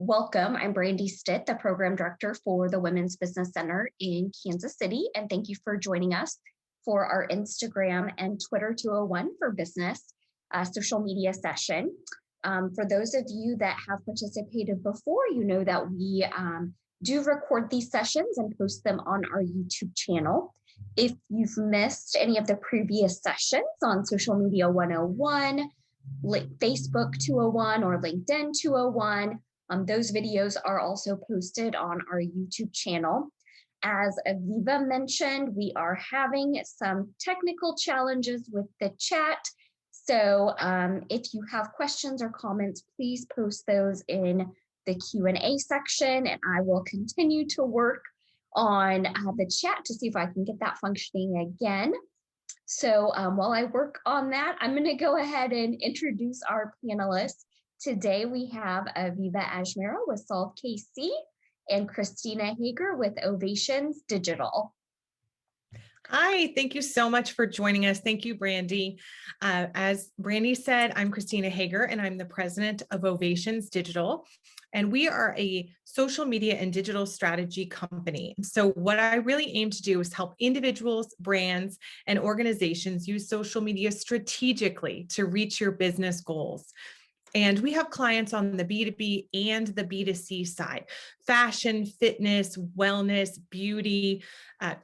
Welcome. I'm Brandy Stitt, the Program Director for the Women's Business Center in Kansas City, and thank you for joining us for our Instagram and Twitter 201 for Business social media session. For those of you that have participated before, you know that we do record these sessions and post them on our YouTube channel. If you've missed any of the previous sessions on Social Media 101, Facebook 201, or LinkedIn 201, those videos are also posted on our YouTube channel. As Aviva mentioned, we are having some technical challenges with the chat. So if you have questions or comments, please post those in the Q&A section, and I will continue to work on the chat to see if I can get that functioning again. So while I work on that, I'm going to go ahead and introduce our panelists. Today we have Aviva Ajmera with Solve KC and Christina Hager with Ovations Digital. Hi, thank you so much for joining us. Thank you, Brandy. As Brandy said, I'm Christina Hager, and I'm the president of Ovations Digital. And we are a social media and digital strategy company. So what I really aim to do is help individuals, brands, and organizations use social media strategically to reach your business goals. And we have clients on the B2B and the B2C side: fashion, fitness, wellness, beauty,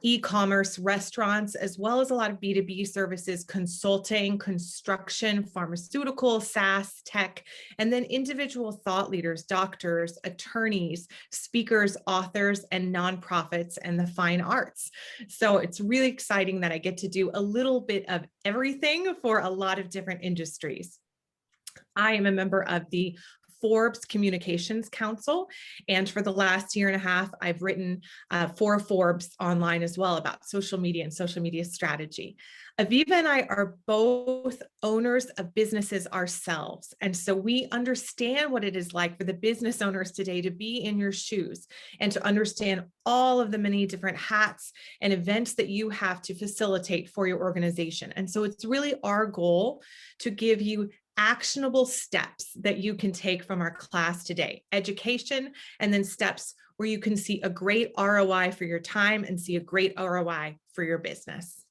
e-commerce, restaurants, as well as a lot of B2B services, consulting, construction, pharmaceutical, SaaS, tech, and then individual thought leaders, doctors, attorneys, speakers, authors, and nonprofits, and the fine arts. So it's really exciting that I get to do a little bit of everything for a lot of different industries. I am a member of the Forbes Communications Council, and for the last year and a half, I've written for Forbes online as well about social media and social media strategy. Aviva and I are both owners of businesses ourselves, and so we understand what it is like for the business owners today to be in your shoes and to understand all of the many different hats and events that you have to facilitate for your organization. And so it's really our goal to give you actionable steps that you can take from our class today: education, and then steps where you can see a great ROI for your time and see a great ROI for your business.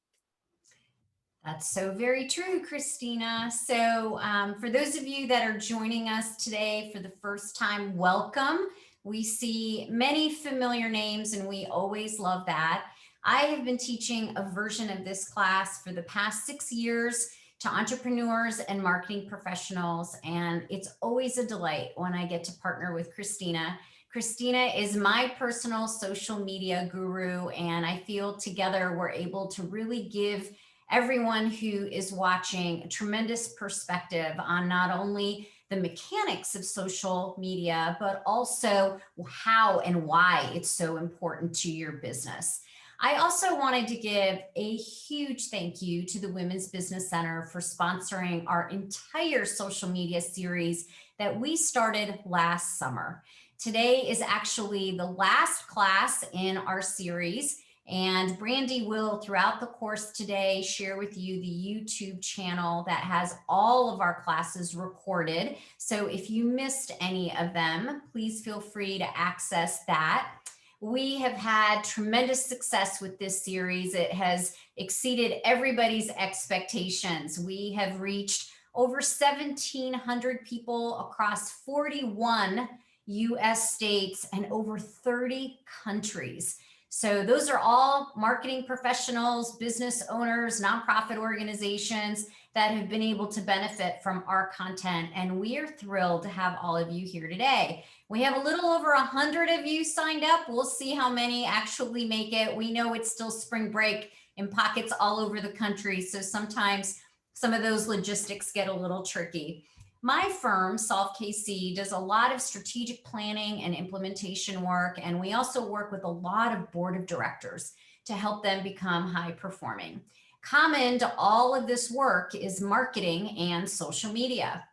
That's so very true, Christina. So for those of you that are joining us today for the first time, welcome. We see many familiar names, and we always love that. I have been teaching a version of this class for the past 6 years to entrepreneurs and marketing professionals, and it's always a delight when I get to partner with Christina. Christina is my personal social media guru, and I feel together we're able to really give everyone who is watching a tremendous perspective on not only the mechanics of social media, but also how and why it's so important to your business. I also wanted to give a huge thank you to the Women's Business Center for sponsoring our entire social media series that we started last summer. Today is actually the last class in our series, and Brandy will, throughout the course today, share with you the YouTube channel that has all of our classes recorded. So if you missed any of them, please feel free to access that. We have had tremendous success with this series. It has exceeded everybody's expectations. We have reached over 1,700 people across 41 US states and over 30 countries. So those are all marketing professionals, business owners, nonprofit organizations that have been able to benefit from our content. And we are thrilled to have all of you here today. We have a little over 100 of you signed up. We'll see how many actually make it. We know it's still spring break in pockets all over the country, so sometimes some of those logistics get a little tricky. My firm, Solve KC, does a lot of strategic planning and implementation work, and we also work with a lot of board of directors to help them become high performing. Common to all of this work is marketing and social media.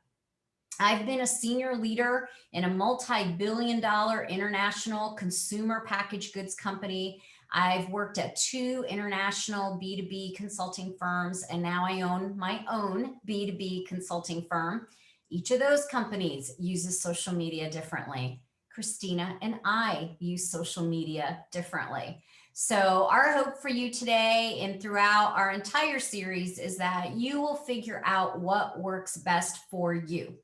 I've been a senior leader in a multi-billion-dollar international consumer packaged goods company. I've worked at 2 international B2B consulting firms, and now I own my own B2B consulting firm. Each of those companies uses social media differently. Christina and I use social media differently. So our hope for you today and throughout our entire series is that you will figure out what works best for you.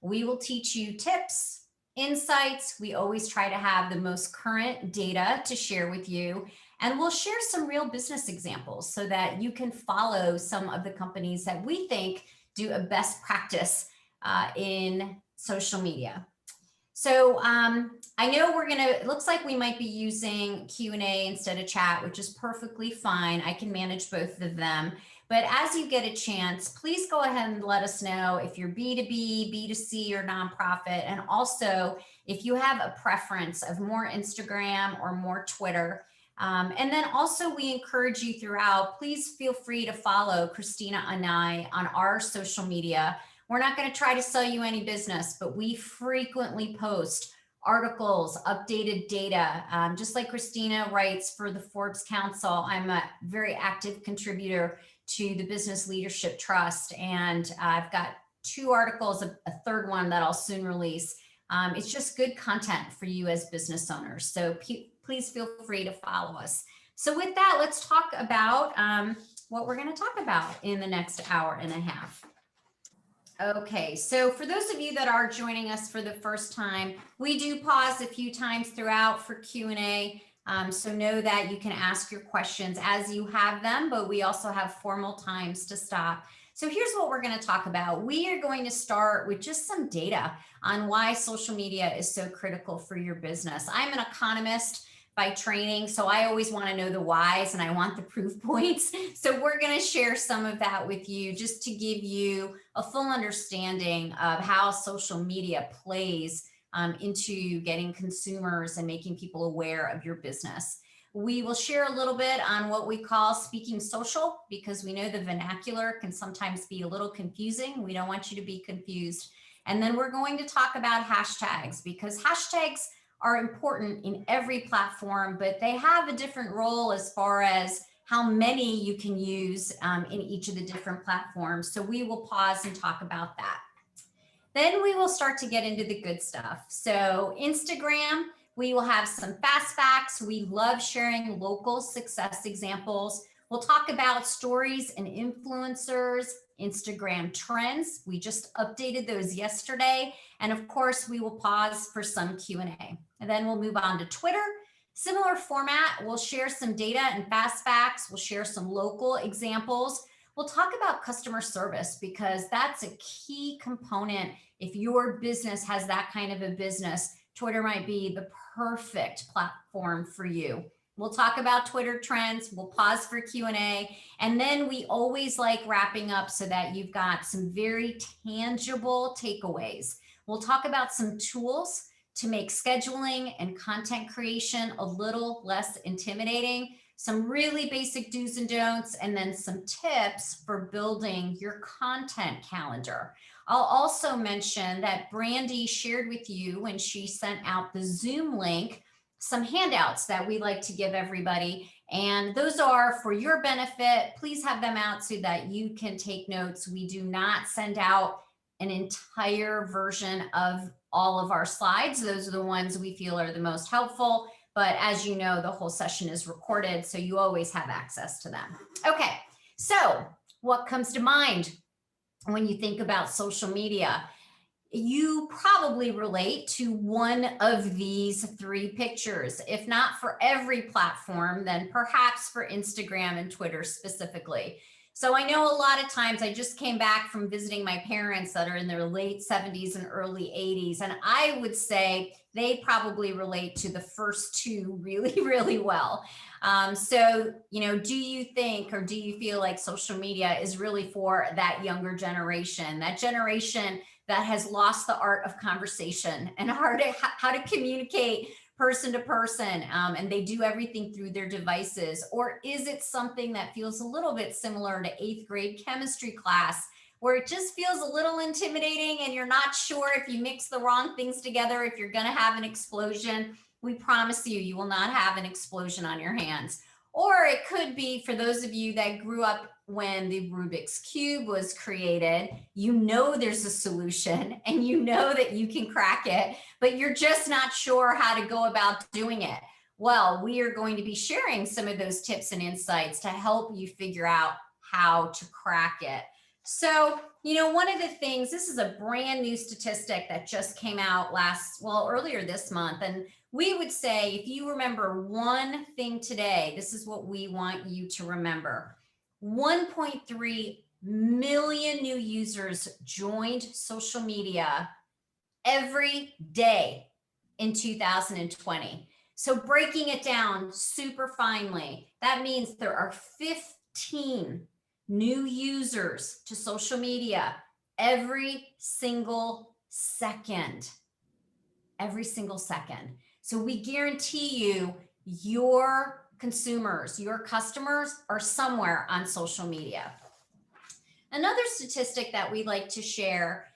We will teach you tips, insights. We always try to have the most current data to share with you. And we'll share some real business examples so that you can follow some of the companies that we think do a best practice in social media. So I know it looks like we might be using Q&A instead of chat, which is perfectly fine. I can manage both of them. But as you get a chance, please go ahead and let us know if you're B2B, B2C, or nonprofit. And also, if you have a preference of more Instagram or more Twitter. And then also, we encourage you throughout, please feel free to follow Christina and I on our social media. We're not going to try to sell you any business, but we frequently post articles, updated data. Just like Christina writes for the Forbes Council, I'm a very active contributor to the Business Leadership Trust. And I've got 2 articles, a third one that I'll soon release. It's just good content for you as business owners. So please feel free to follow us. So with that, let's talk about what we're going to talk about in the next hour and a half. Okay, so for those of you that are joining us for the first time, we do pause a few times throughout for Q&A. So know that you can ask your questions as you have them, but we also have formal times to stop. So here's what we're going to talk about. We are going to start with just some data on why social media is so critical for your business. I'm an economist by training, so I always want to know the whys and I want the proof points. So we're going to share some of that with you just to give you a full understanding of how social media plays into getting consumers and making people aware of your business. We will share a little bit on what we call speaking social, because we know the vernacular can sometimes be a little confusing. We don't want you to be confused. And then we're going to talk about hashtags, because hashtags are important in every platform, but they have a different role as far as how many you can use in each of the different platforms. So we will pause and talk about that. Then we will start to get into the good stuff. So Instagram, we will have some fast facts. We love sharing local success examples. We'll talk about stories and influencers, Instagram trends. We just updated those yesterday. And of course, we will pause for some Q&A. And then we'll move on to Twitter. Similar format. We'll share some data and fast facts. We'll share some local examples. We'll talk about customer service, because that's a key component. If your business has that kind of a business, Twitter might be the perfect platform for you. We'll talk about Twitter trends. We'll pause for Q&A. And then we always like wrapping up so that you've got some very tangible takeaways. We'll talk about some tools to make scheduling and content creation a little less intimidating, some really basic do's and don'ts, and then some tips for building your content calendar. I'll also mention that Brandy shared with you when she sent out the Zoom link some handouts that we like to give everybody. And those are for your benefit. Please have them out so that you can take notes. We do not send out an entire version of all of our slides. Those are the ones we feel are the most helpful. But as you know, the whole session is recorded, so you always have access to them. Okay, so what comes to mind when you think about social media? You probably relate to one of these 3 pictures. If not for every platform, then perhaps for Instagram and Twitter specifically. So I know a lot of times, I just came back from visiting my parents that are in their late 70s and early 80s. And I would say they probably relate to the first 2 really, really well. So, do you think, or do you feel like social media is really for that younger generation, that generation that has lost the art of conversation and how to communicate person to person, and they do everything through their devices? Or is it something that feels a little bit similar to 8th grade chemistry class, where it just feels a little intimidating and you're not sure if you mix the wrong things together, if you're going to have an explosion? We promise you, you will not have an explosion on your hands. Or it could be for those of you that grew up when the Rubik's Cube was created. You know there's a solution and you know that you can crack it, but you're just not sure how to go about doing it. Well, we are going to be sharing some of those tips and insights to help you figure out how to crack it. So, one of the things, this is a brand new statistic that just came out earlier this month. And we would say, if you remember one thing today, this is what we want you to remember. 1.3 million new users joined social media every day in 2020. So breaking it down super finely, that means there are 15 new users to social media every single second. Every single second. So we guarantee you, your consumers, your customers are somewhere on social media. Another statistic that we like to share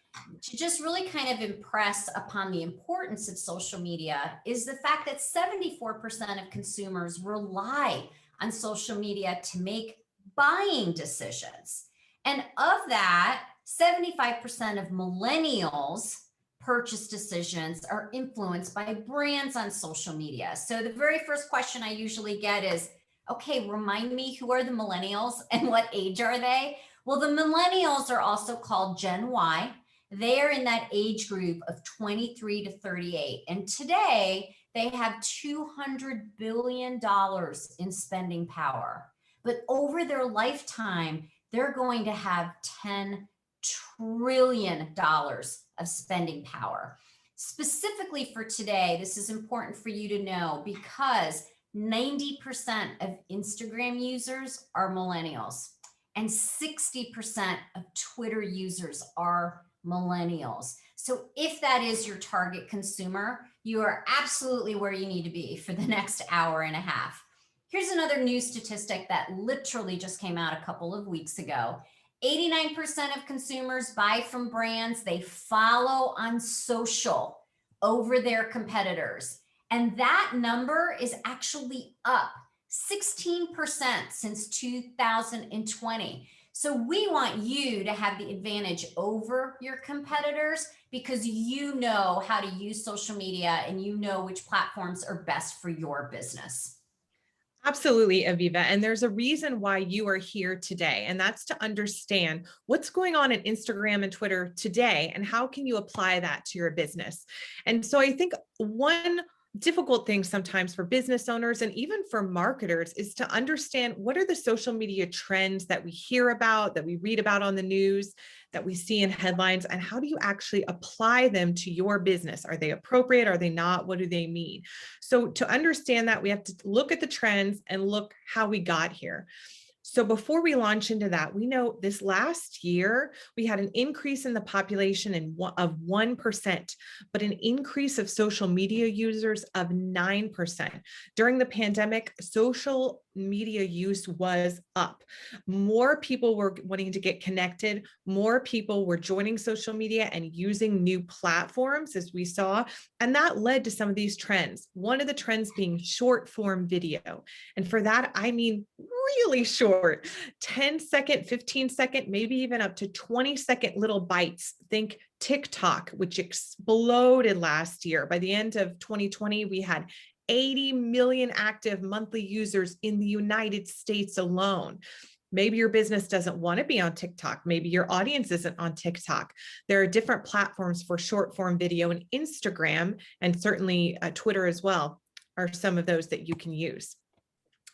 to just really kind of impress upon the importance of social media is the fact that 74% of consumers rely on social media to make buying decisions. And of that, 75% of millennials purchase decisions are influenced by brands on social media. So the very first question I usually get is, okay, remind me, who are the millennials and what age are they? Well, the millennials are also called Gen Y. They are in that age group of 23 to 38. And today they have $200 billion in spending power. But over their lifetime, they're going to have $10 trillion of spending power. Specifically for today, this is important for you to know because 90% of Instagram users are millennials and 60% of Twitter users are millennials. So if that is your target consumer, you are absolutely where you need to be for the next hour and a half. Here's another news statistic that literally just came out a couple of weeks ago. 89% of consumers buy from brands they follow on social over their competitors. And that number is actually up 16% since 2020. So we want you to have the advantage over your competitors because you know how to use social media and you know which platforms are best for your business. Absolutely, Aviva. And there's a reason why you are here today, and that's to understand what's going on in Instagram and Twitter today, and how can you apply that to your business. And so I think one difficult thing sometimes for business owners and even for marketers is to understand what are the social media trends that we hear about, that we read about on the news, that we see in headlines, and how do you actually apply them to your business? Are they appropriate? Are they not? What do they mean? So to understand that, we have to look at the trends and look how we got here. So before we launch into that, we know this last year, we had an increase in the population of 1%, but an increase of social media users of 9%. During the pandemic, social media use was up. More people were wanting to get connected. More people were joining social media and using new platforms, as we saw. And that led to some of these trends. One of the trends being short form video. And for that, I mean, really short, 10-second, 15-second, maybe even up to 20-second little bites. Think TikTok, which exploded last year. By the end of 2020, we had 80 million active monthly users in the United States alone. Maybe your business doesn't want to be on TikTok. Maybe your audience isn't on TikTok. There are different platforms for short form video, and Instagram, and certainly Twitter as well, are some of those that you can use.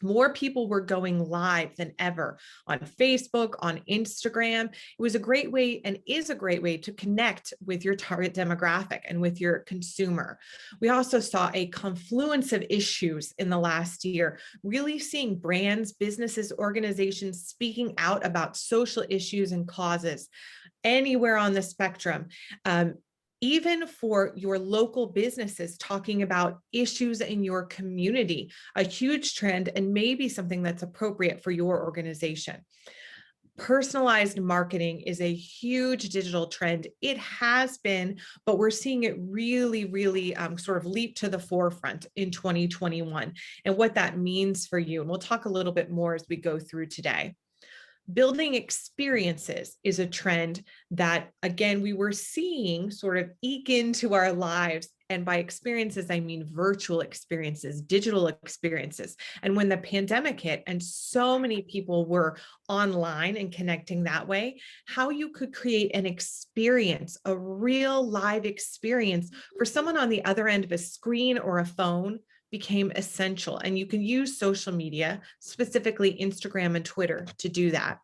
More people were going live than ever on Facebook, on Instagram. It was a great way and is a great way to connect with your target demographic and with your consumer. We also saw a confluence of issues in the last year, really seeing brands, businesses, organizations speaking out about social issues and causes anywhere on the spectrum. Even for your local businesses, talking about issues in your community, a huge trend and maybe something that's appropriate for your organization. Personalized marketing is a huge digital trend. It has been, but we're seeing it really sort of leap to the forefront in 2021 and what that means for you. And we'll talk a little bit more as we go through today. Building experiences is a trend that, again, we were seeing sort of eke into our lives. And by experiences, I mean virtual experiences, digital experiences. And when the pandemic hit and so many people were online and connecting that way, how you could create an experience, a real live experience for someone on the other end of a screen or a phone became essential. And you can use social media, specifically Instagram and Twitter, to do that.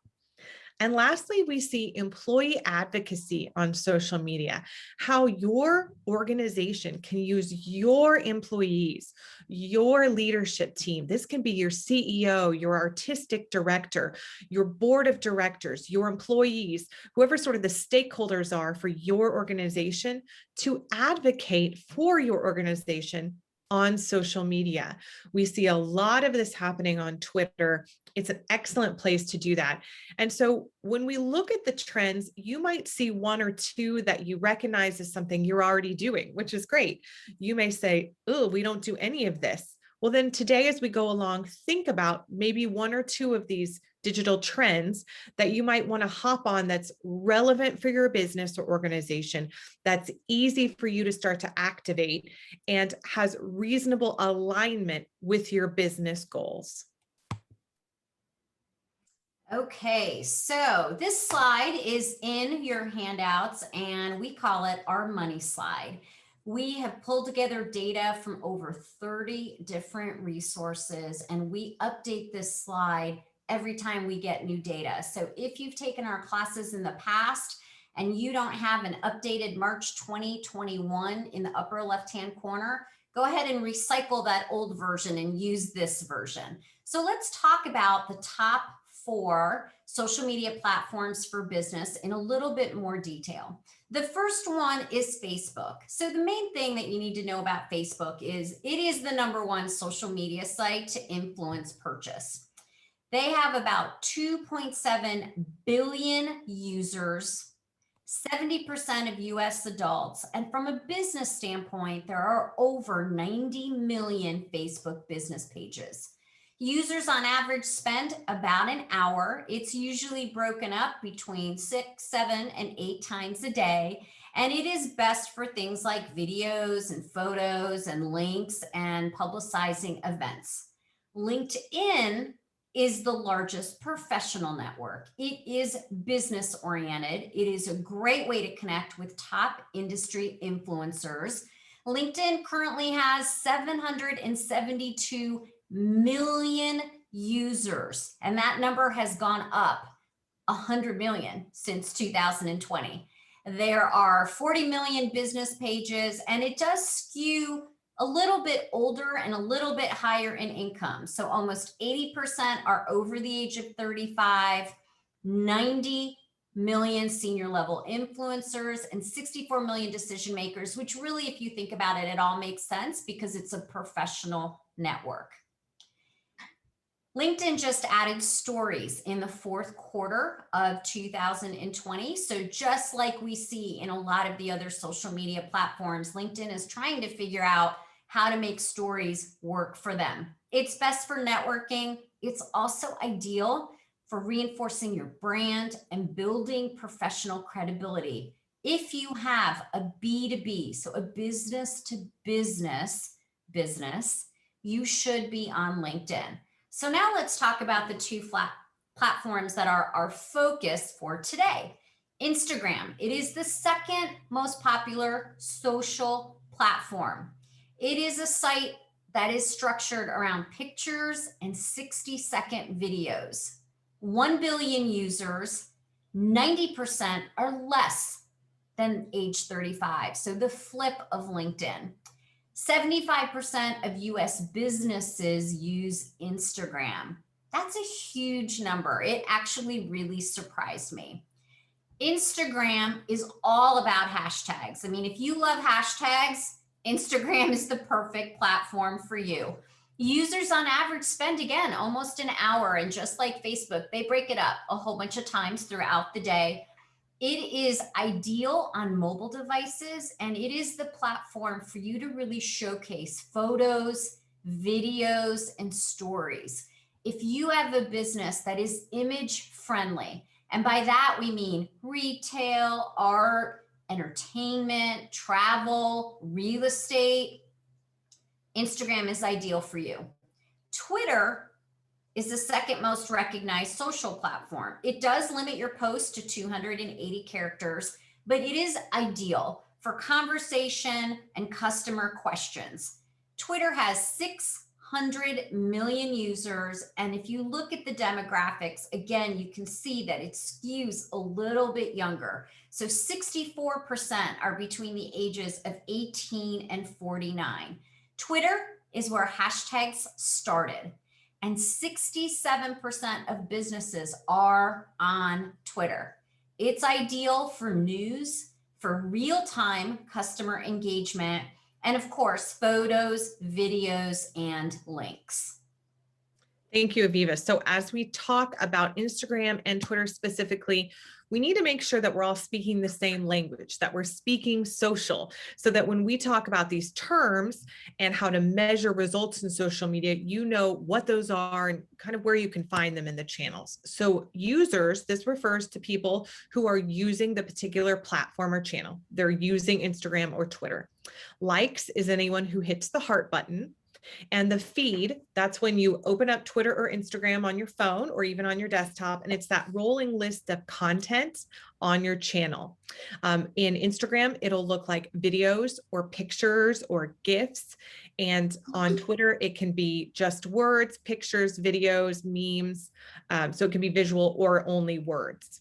And lastly, we see employee advocacy on social media, how your organization can use your employees, your leadership team. This can be your CEO, your artistic director, your board of directors, your employees, whoever sort of the stakeholders are for your organization, to advocate for your organization on social media. We see a lot of this happening on Twitter. It's an excellent place to do that. And so when we look at the trends, you might see one or two that you recognize as something you're already doing, which is great. You may say, oh, we don't do any of this. Well, then today, as we go along, think about maybe one or two of these digital trends that you might want to hop on that's relevant for your business or organization, that's easy for you to start to activate and has reasonable alignment with your business goals. Okay, so this slide is in your handouts and we call it our money slide. We have pulled together data from over 30 different resources and we update this slide every time we get new data. So if you've taken our classes in the past and you don't have an updated March 2021 in the upper left-hand corner, go ahead and recycle that old version and use this version. So let's talk about the top 4 social media platforms for business in a little bit more detail. The first one is Facebook. So the main thing that you need to know about Facebook is it is the #1 social media site to influence purchase. They have about 2.7 billion users, 70% of US adults. And from a business standpoint, there are over 90 million Facebook business pages. Users on average spend about an hour. It's usually broken up between 6, 7, and 8 times a day. And it is best for things like videos and photos and links and publicizing events. LinkedIn is the largest professional network. It is business oriented. It is a great way to connect with top industry influencers. LinkedIn currently has 772 million users, and that number has gone up 100 million since 2020. There are 40 million business pages, and it does skew a little bit older and a little bit higher in income. So almost 80% are over the age of 35, 90 million senior level influencers, and 64 million decision makers, which really, if you think about it, it all makes sense because it's a professional network. LinkedIn just added stories in the 4th quarter of 2020. So just like we see in a lot of the other social media platforms, LinkedIn is trying to figure out how to make stories work for them. It's best for networking. It's also ideal for reinforcing your brand and building professional credibility. If you have a B2B, so a business to business business, you should be on LinkedIn. So now let's talk about the 2 platforms that are our focus for today. Instagram, it is the 2nd most popular social platform. It is a site that is structured around pictures and 60-second videos. 1 billion users, 90% are less than age 35. So the flip of LinkedIn. 75% of US businesses use Instagram. That's a huge number. It actually really surprised me. Instagram is all about hashtags. I mean, if you love hashtags, Instagram is the perfect platform for you. Users on average spend, again, almost an hour. And just like Facebook, they break it up a whole bunch of times throughout the day. It is ideal on mobile devices, and it is the platform for you to really showcase photos, videos, and stories. if you have a business that is image friendly, and by that we mean retail, art, entertainment, travel, real estate, Instagram is ideal for you. Twitter is the second most recognized social platform. It does limit your posts to 280 characters, but it is ideal for conversation and customer questions. Twitter has 600 million users. And if you look at the demographics, again, you can see that it skews a little bit younger. So 64% are between the ages of 18 and 49. Twitter is where hashtags started, and 67% of businesses are on Twitter. It's ideal for news, for real-time customer engagement, and of course, photos, videos, and links. Thank you, Aviva. So as we talk about Instagram and Twitter specifically, we need to make sure that we're all speaking the same language, that we're speaking social, so that when we talk about these terms and how to measure results in social media, you know what those are and kind of where you can find them in the channels. So users, this refers to people who are using the particular platform or channel. They're using Instagram or Twitter. Likes is anyone who hits the heart button. And the feed, that's when you open up Twitter or Instagram on your phone or even on your desktop, and it's that rolling list of content on your channel. In Instagram, it'll look like videos or pictures or GIFs. And on Twitter, it can be just words, pictures, videos, memes. So it can be visual or only words.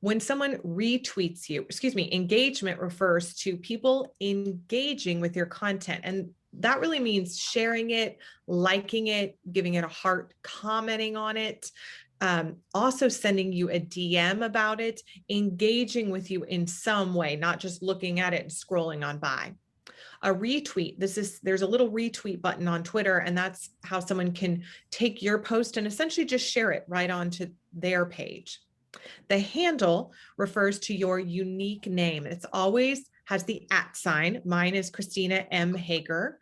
When someone retweets you, engagement refers to people engaging with your content. And that really means sharing it, liking it, giving it a heart, commenting on it, also sending you a DM about it, engaging with you in some way, not just looking at it and scrolling on by. A retweet, there's a little retweet button on Twitter, and that's how someone can take your post and essentially just share it right onto their page. The handle refers to your unique name. It's always has the @sign. Mine is Christina M. Hager,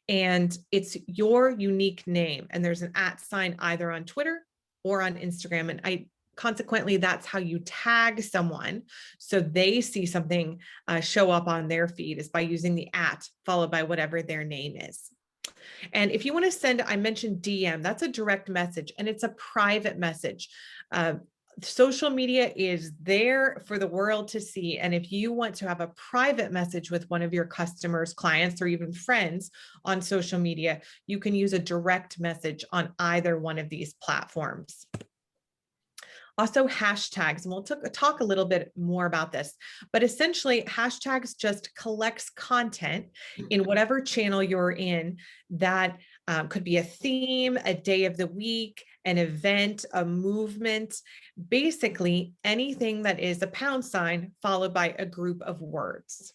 and it's your unique name. And there's an @sign either on Twitter or on Instagram. And consequently, that's how you tag someone so they see something show up on their feed, is by using the @ followed by whatever their name is. And if you want to send, I mentioned DM, that's a direct message, and it's a private message. Social media is there for the world to see. And if you want to have a private message with one of your customers, clients, or even friends on social media, you can use a direct message on either one of these platforms. Also hashtags, and we'll talk a little bit more about this, but essentially hashtags just collects content in whatever channel you're in that could be a theme, a day of the week, an event, a movement, basically anything that is a # followed by a group of words.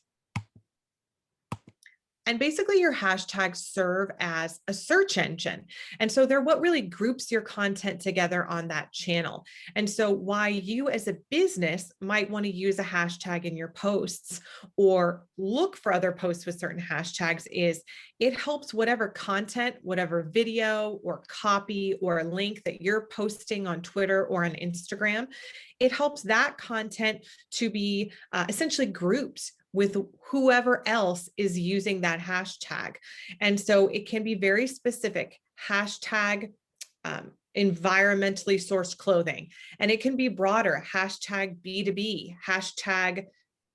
And basically your hashtags serve as a search engine. And so they're what really groups your content together on that channel. And so why you as a business might want to use a hashtag in your posts or look for other posts with certain hashtags is it helps whatever content, whatever video or copy or link that you're posting on Twitter or on Instagram, it helps that content to be essentially grouped with whoever else is using that hashtag. And so it can be very specific, hashtag environmentally sourced clothing. And it can be broader, hashtag B2B, hashtag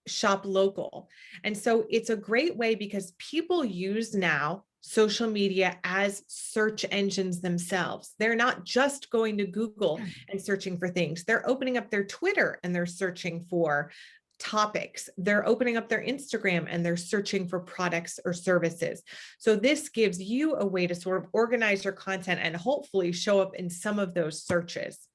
shop local. And so it's a great way because people use now social media as search engines themselves. They're not just going to Google and searching for things. They're opening up their Twitter and they're searching for topics. They're opening up their Instagram and they're searching for products or services. So this gives you a way to sort of organize your content and hopefully show up in some of those searches.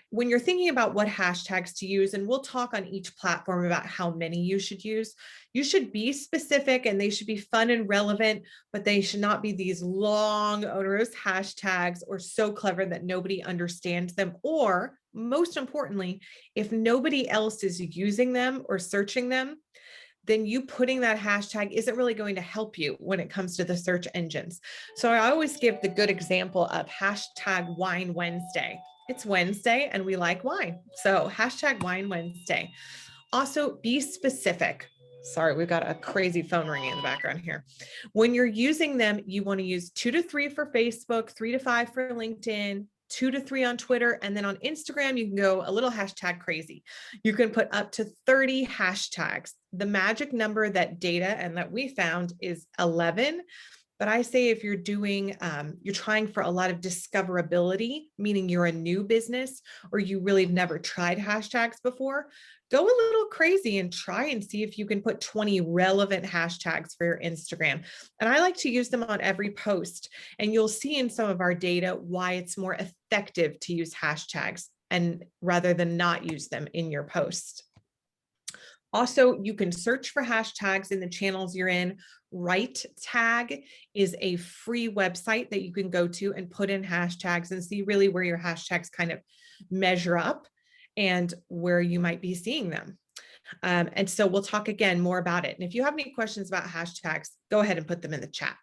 When you're thinking about what hashtags to use, and we'll talk on each platform about how many you should be specific and they should be fun and relevant, but they should not be these long, onerous hashtags or so clever that nobody understands them. Or most importantly, if nobody else is using them or searching them, then you putting that hashtag isn't really going to help you when it comes to the search engines. So I always give the good example of hashtag Wine Wednesday. It's Wednesday and we like wine. So hashtag Wine Wednesday. Also, be specific. Sorry, we've got a crazy phone ringing in the background here. When you're using them, you want to use 2 to 3 for Facebook, 3 to 5 for LinkedIn, 2 to 3 on Twitter. And then on Instagram, you can go a little hashtag crazy. You can put up to 30 hashtags. The magic number that data and that we found is 11. But I say if you're doing, you're trying for a lot of discoverability, meaning you're a new business or you really have never tried hashtags before, go a little crazy and try and see if you can put 20 relevant hashtags for your Instagram. And I like to use them on every post. And you'll see in some of our data why it's more effective to use hashtags and rather than not use them in your post. Also, you can search for hashtags in the channels you're in. Right Tag is a free website that you can go to and put in hashtags and see really where your hashtags kind of measure up and where you might be seeing them. And so we'll talk again more about it. And if you have any questions about hashtags, go ahead and put them in the chat.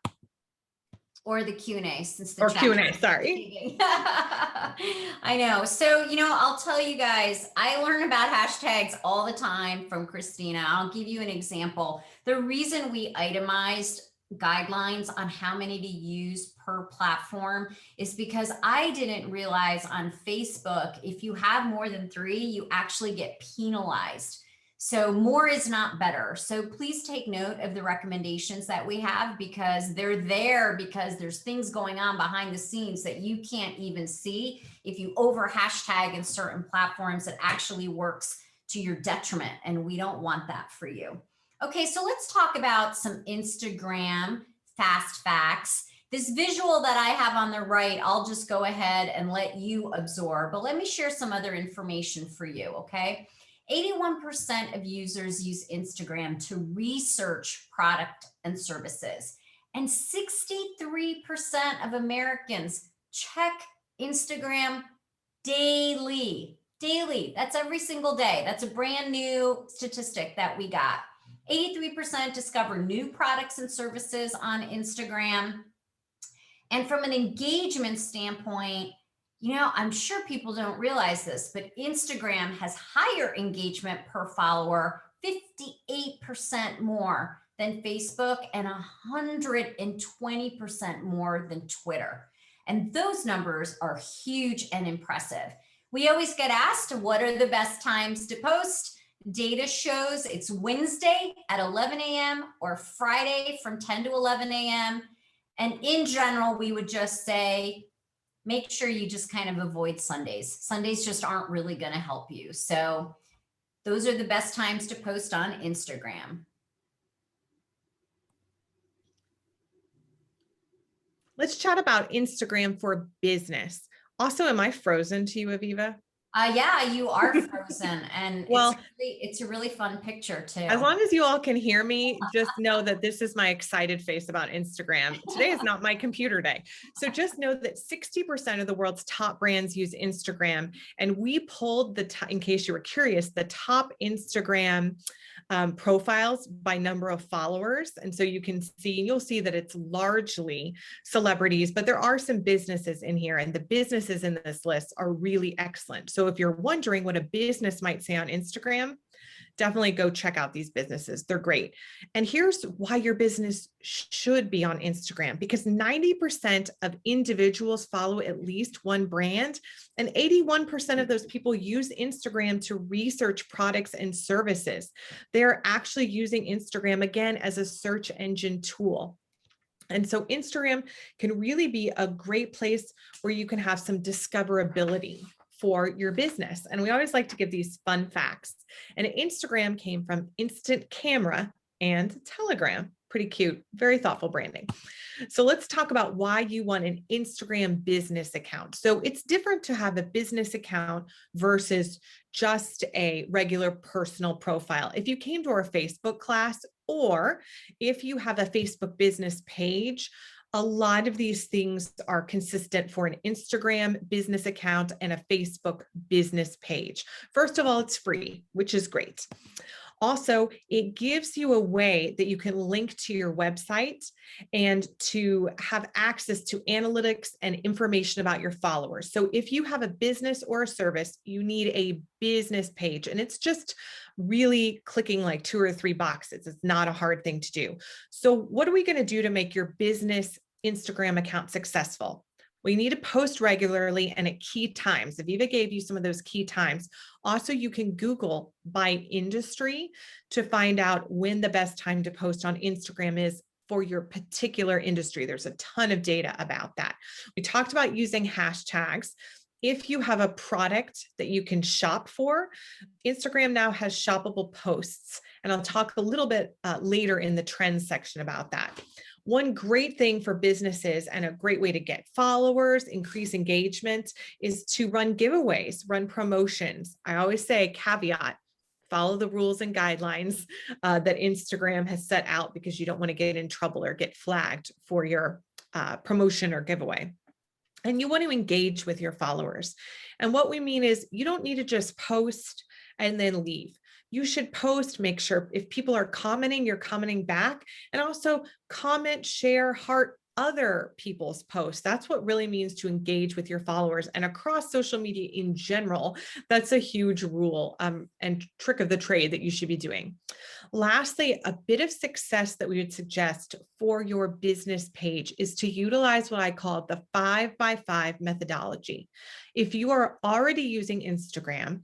Or the Q&A, since the or chat Q&A, sorry. I know. So, I'll tell you guys, I learn about hashtags all the time from Christina. I'll give you an example. The reason we itemized guidelines on how many to use per platform is because I didn't realize on Facebook, if you have more than 3, you actually get penalized. So more is not better. So please take note of the recommendations that we have because they're there because there's things going on behind the scenes that you can't even see. If you over hashtag in certain platforms, it actually works to your detriment, and we don't want that for you. Okay, so let's talk about some Instagram fast facts. This visual that I have on the right, I'll just go ahead and let you absorb, but let me share some other information for you, okay? 81% of users use Instagram to research product and services, and 63% of Americans check Instagram daily. Daily, that's every single day. That's a brand new statistic that we got. 83% discover new products and services on Instagram. And from an engagement standpoint, I'm sure people don't realize this, but Instagram has higher engagement per follower, 58% more than Facebook and 120% more than Twitter. And those numbers are huge and impressive. We always get asked, what are the best times to post? Data shows it's Wednesday at 11 a.m. or Friday from 10 to 11 a.m. And in general, we would just say, make sure you just kind of avoid Sundays. Sundays just aren't really going to help you. So those are the best times to post on Instagram. Let's chat about Instagram for business. Also, am I frozen to you, Aviva? Yeah, you are frozen, and well, it's a really fun picture too. As long as you all can hear me, just know that this is my excited face about Instagram. Today is not my computer day. So just know that 60% of the world's top brands use Instagram. And we pulled in case you were curious, the top Instagram profiles by number of followers. And so you can see, and you'll see that it's largely celebrities, but there are some businesses in here, and the businesses in this list are really excellent. So if you're wondering what a business might say on Instagram, definitely go check out these businesses. They're great. And here's why your business should be on Instagram, because 90% of individuals follow at least one brand, and 81% of those people use Instagram to research products and services. They're actually using Instagram again as a search engine tool. And so Instagram can really be a great place where you can have some discoverability for your business. And we always like to give these fun facts. And Instagram came from Instant Camera and Telegram. Pretty cute, very thoughtful branding. So let's talk about why you want an Instagram business account. So it's different to have a business account versus just a regular personal profile. If you came to our Facebook class, or if you have a Facebook business page, a lot of these things are consistent for an Instagram business account and a Facebook business page. First of all, it's free, which is great. Also, it gives you a way that you can link to your website and to have access to analytics and information about your followers. So if you have a business or a service, you need a business page, and it's just really clicking like 2 or 3 boxes. It's not a hard thing to do. So what are we going to do to make your business Instagram account successful? We need to post regularly and at key times. Aviva gave you some of those key times. Also, you can Google by industry to find out when the best time to post on Instagram is for your particular industry. There's a ton of data about that. We talked about using hashtags. If you have a product that you can shop for, Instagram now has shoppable posts, and I'll talk a little bit later in the trends section about that. One great thing for businesses and a great way to get followers, increase engagement, is to run giveaways, run promotions. I always say caveat, follow the rules and guidelines that Instagram has set out, because you don't want to get in trouble or get flagged for your promotion or giveaway. And you want to engage with your followers. And what we mean is you don't need to just post and then leave. You should post, make sure if people are commenting, you're commenting back, and also comment, share, heart other people's posts. That's what really means to engage with your followers. And across social media in general, that's a huge rule and trick of the trade that you should be doing. Lastly, a bit of success that we would suggest for your business page is to utilize what I call the 5x5 methodology. If you are already using Instagram,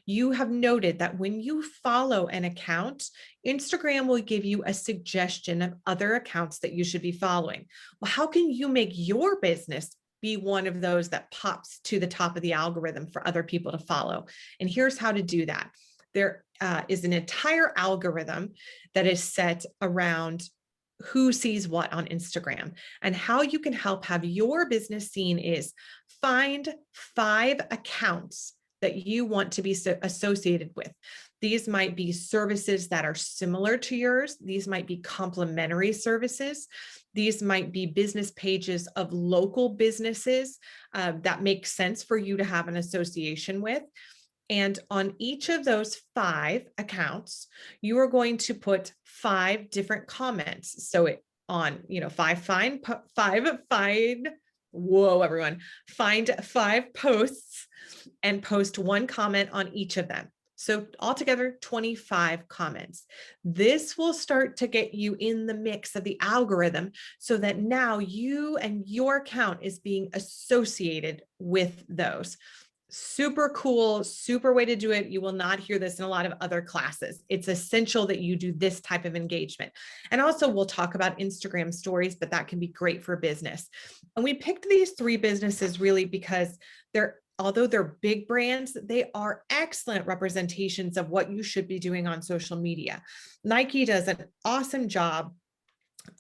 you have noted that when you follow an account, Instagram will give you a suggestion of other accounts that you should be following. Well, how can you make your business be one of those that pops to the top of the algorithm for other people to follow? And here's how to do that. There is an entire algorithm that is set around who sees what on Instagram, and how you can help have your business seen is find 5 accounts that you want to be associated with. These might be services that are similar to yours. These might be complementary services. These might be business pages of local businesses that make sense for you to have an association with. And on each of those 5 accounts, you are going to put 5 different comments. So it on, find 5 posts and post 1 comment on each of them. So altogether 25 comments. This will start to get you in the mix of the algorithm so that now you and your account is being associated with those. Super cool, super way to do it. You will not hear this in a lot of other classes. It's essential that you do this type of engagement. And also we'll talk about Instagram stories, but that can be great for business. And we picked these 3 businesses really because although they're big brands, they are excellent representations of what you should be doing on social media. Nike does an awesome job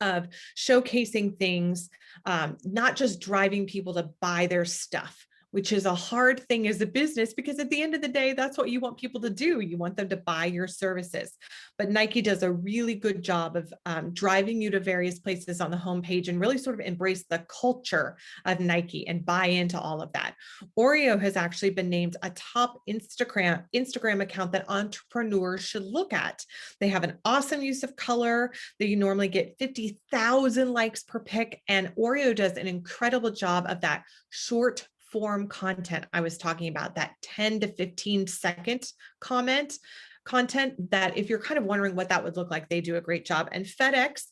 of showcasing things, not just driving people to buy their stuff, which is a hard thing as a business, because at the end of the day, that's what you want people to do. You want them to buy your services. But Nike does a really good job of driving you to various places on the homepage and really sort of embrace the culture of Nike and buy into all of that. Oreo has actually been named a top Instagram account that entrepreneurs should look at. They have an awesome use of color that you normally get 50,000 likes per pic. And Oreo does an incredible job of that short form content I was talking about, that 10 to 15 second content that if you're kind of wondering what that would look like, they do a great job. And FedEx,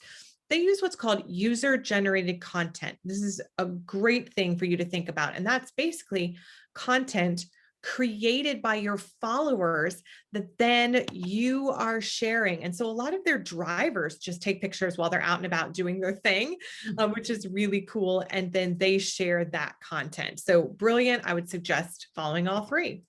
they use what's called user generated content. This is a great thing for you to think about. And that's basically content created by your followers that then you are sharing. And so a lot of their drivers just take pictures while they're out and about doing their thing, which is really cool. And then they share that content. So brilliant. I would suggest following all 3.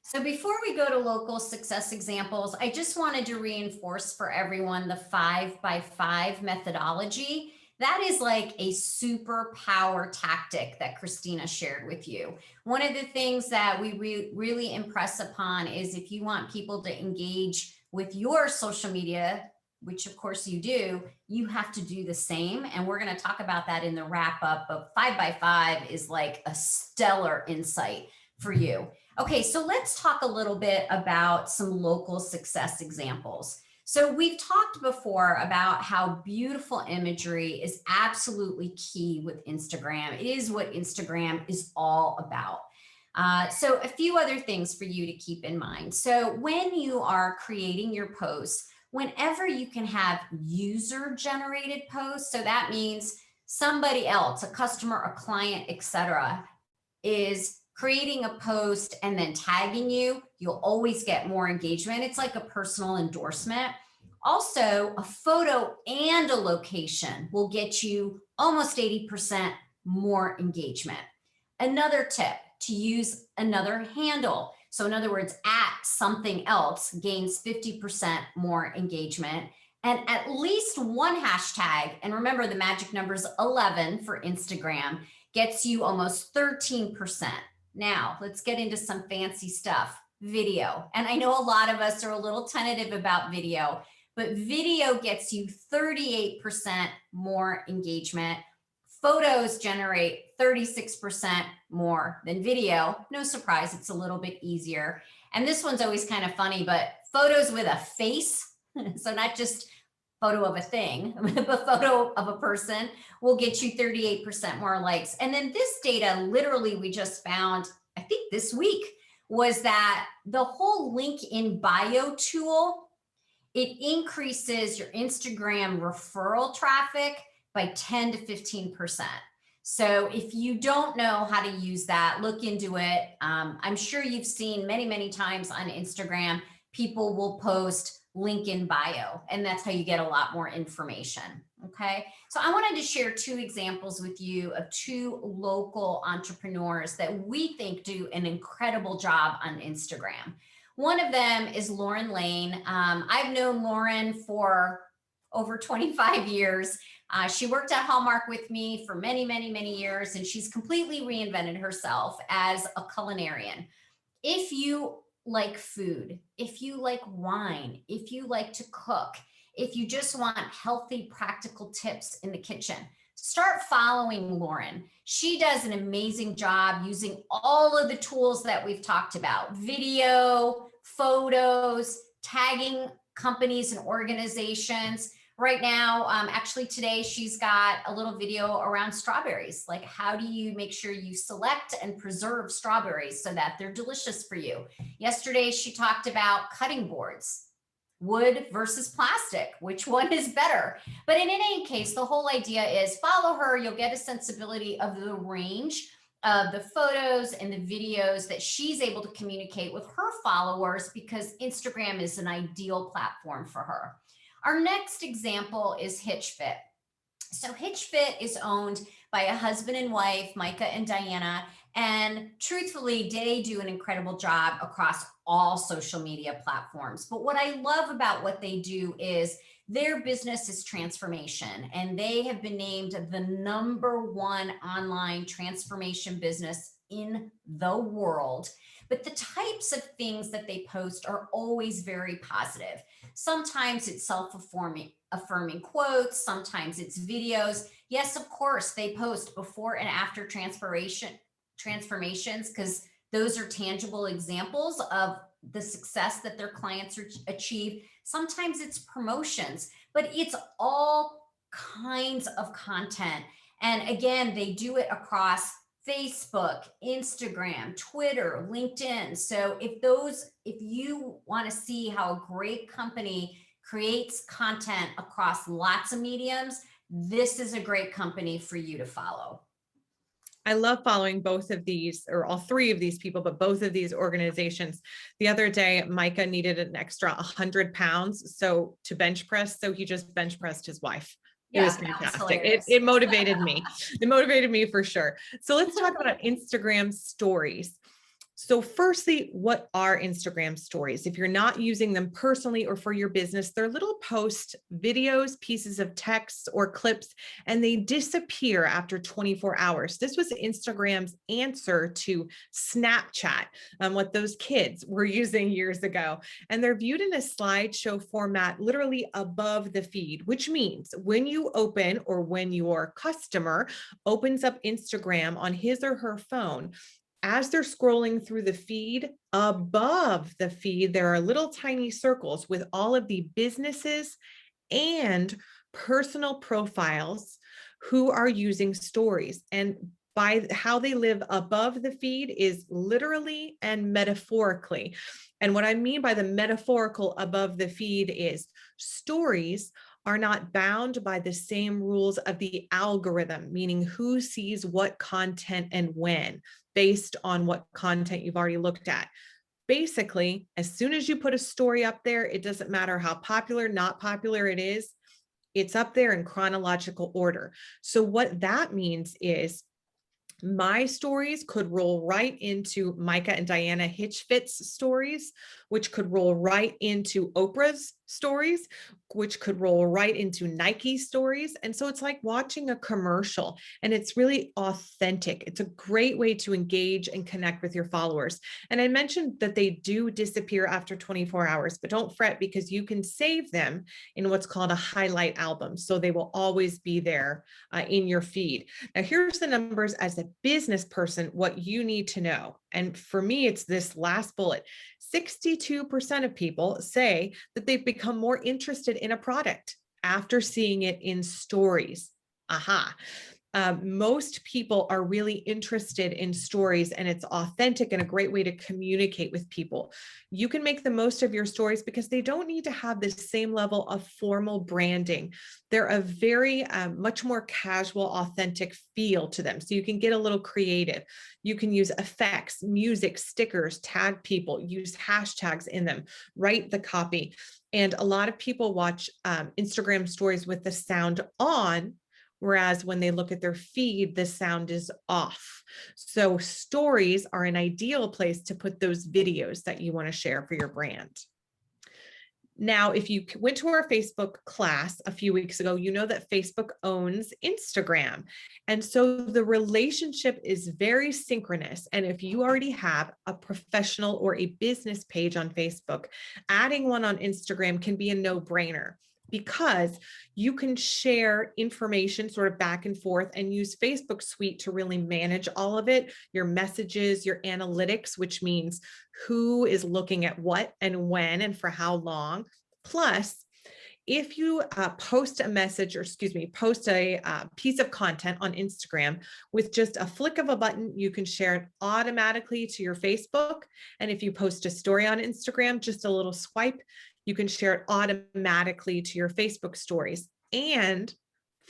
So before we go to local success examples, I just wanted to reinforce for everyone the 5x5 methodology. That is like a superpower tactic that Christina shared with you. One of the things that we really impress upon is if you want people to engage with your social media, which of course you do, you have to do the same. And we're going to talk about that in the wrap up. But 5x5 is like a stellar insight for you. Okay, so let's talk a little bit about some local success examples. So we've talked before about how beautiful imagery is absolutely key with Instagram. It is what Instagram is all about. So a few other things for you to keep in mind. So when you are creating your posts, whenever you can have user generated posts, so that means somebody else, a customer, a client, etc., is creating a post and then tagging you, you'll always get more engagement. It's like a personal endorsement. Also, a photo and a location will get you almost 80% more engagement. Another tip, to use another handle. So in other words, at something else gains 50% more engagement. And at least one hashtag, and remember the magic number is 11 for Instagram, gets you almost 13%. Now, let's get into some fancy stuff. Video. And I know a lot of us are a little tentative about video, but video gets you 38% more engagement. Photos generate 36% more than video. No surprise, it's a little bit easier. And this one's always kind of funny, but photos with a face, so not just photo of a thing, but photo of a person will get you 38% more likes. And then this data, literally, we just found, I think this week, was that the whole link in bio tool, it increases your Instagram referral traffic by 10 to 15%. So if you don't know how to use that, look into it. I'm sure you've seen many, many times on Instagram, people will post link in bio, and that's how you get a lot more information. Okay, so I wanted to share two examples with you of two local entrepreneurs that we think do an incredible job on Instagram. One of them is Lauren Lane. I've known Lauren for over 25 years. She worked at Hallmark with me for many, many, many years, and she's completely reinvented herself as a culinarian. If you like food, if you like wine, if you like to cook, if you just want healthy, practical tips in the kitchen, start following Lauren. She does an amazing job using all of the tools that we've talked about: video, photos, tagging companies and organizations. Right now, actually today, she's got a little video around strawberries. Like, how do you make sure you select and preserve strawberries so that they're delicious for you? Yesterday, she talked about cutting boards, wood versus plastic, which one is better? But in any case, the whole idea is follow her. You'll get a sensibility of the range of the photos and the videos that she's able to communicate with her followers, because Instagram is an ideal platform for her. Our next example is HitchFit. So HitchFit is owned by a husband and wife, Micah and Diana, and truthfully, they do an incredible job across all social media platforms. But what I love about what they do is their business is transformation, and they have been named the #1 online transformation business in the world. But the types of things that they post are always very positive. Sometimes it's self-affirming quotes, sometimes it's videos. Yes, of course, they post before and after transformations, because those are tangible examples of the success that their clients achieve. Sometimes it's promotions, but it's all kinds of content. And again, they do it across Facebook, Instagram, Twitter, LinkedIn. So if you want to see how a great company creates content across lots of mediums, this is a great company for you to follow. I love following both of these, or all three of these people, but both of these organizations. The other day, Micah needed an extra 100 pounds to bench press. So he just bench pressed his wife. It was fantastic. It motivated me. It motivated me for sure. So let's talk about Instagram stories. So firstly, what are Instagram stories? If you're not using them personally or for your business, they're little post videos, pieces of text or clips, and they disappear after 24 hours. This was Instagram's answer to Snapchat, what those kids were using years ago. And they're viewed in a slideshow format, literally above the feed, which means when you open, or when your customer opens up Instagram on his or her phone, as they're scrolling through the feed, above the feed, there are little tiny circles with all of the businesses and personal profiles who are using stories. And by how they live above the feed is literally and metaphorically. And what I mean by the metaphorical above the feed is stories are not bound by the same rules of the algorithm, meaning who sees what content and when, based on what content you've already looked at. Basically, as soon as you put a story up there, it doesn't matter how popular, not popular it is, it's up there in chronological order. So what that means is my stories could roll right into Micah and Diana Hitchfit's stories, which could roll right into Oprah's stories, which could roll right into Nike stories. And so it's like watching a commercial, and it's really authentic. It's a great way to engage and connect with your followers. And I mentioned that they do disappear after 24 hours, but don't fret, because you can save them in what's called a highlight album. So they will always be there in your feed. Now, here's the numbers as a business person, what you need to know. And for me, it's this last bullet. 62% of people say that they've become more interested in a product after seeing it in stories. Aha. Most people are really interested in stories, and it's authentic and a great way to communicate with people. You can make the most of your stories because they don't need to have the same level of formal branding. They're a very much more casual, authentic feel to them. So you can get a little creative. You can use effects, music, stickers, tag people, use hashtags in them, write the copy. And a lot of people watch Instagram stories with the sound on, whereas when they look at their feed, the sound is off. So stories are an ideal place to put those videos that you want to share for your brand. Now, if you went to our Facebook class a few weeks ago, you know that Facebook owns Instagram. And so the relationship is very synchronous. And if you already have a professional or a business page on Facebook, adding one on Instagram can be a no-brainer, because you can share information sort of back and forth and use Facebook Suite to really manage all of it, your messages, your analytics, which means who is looking at what and when and for how long. Plus, if you post a message, or post a piece of content on Instagram, with just a flick of a button, you can share it automatically to your Facebook. And if you post a story on Instagram, just a little swipe, you can share it automatically to your Facebook stories. And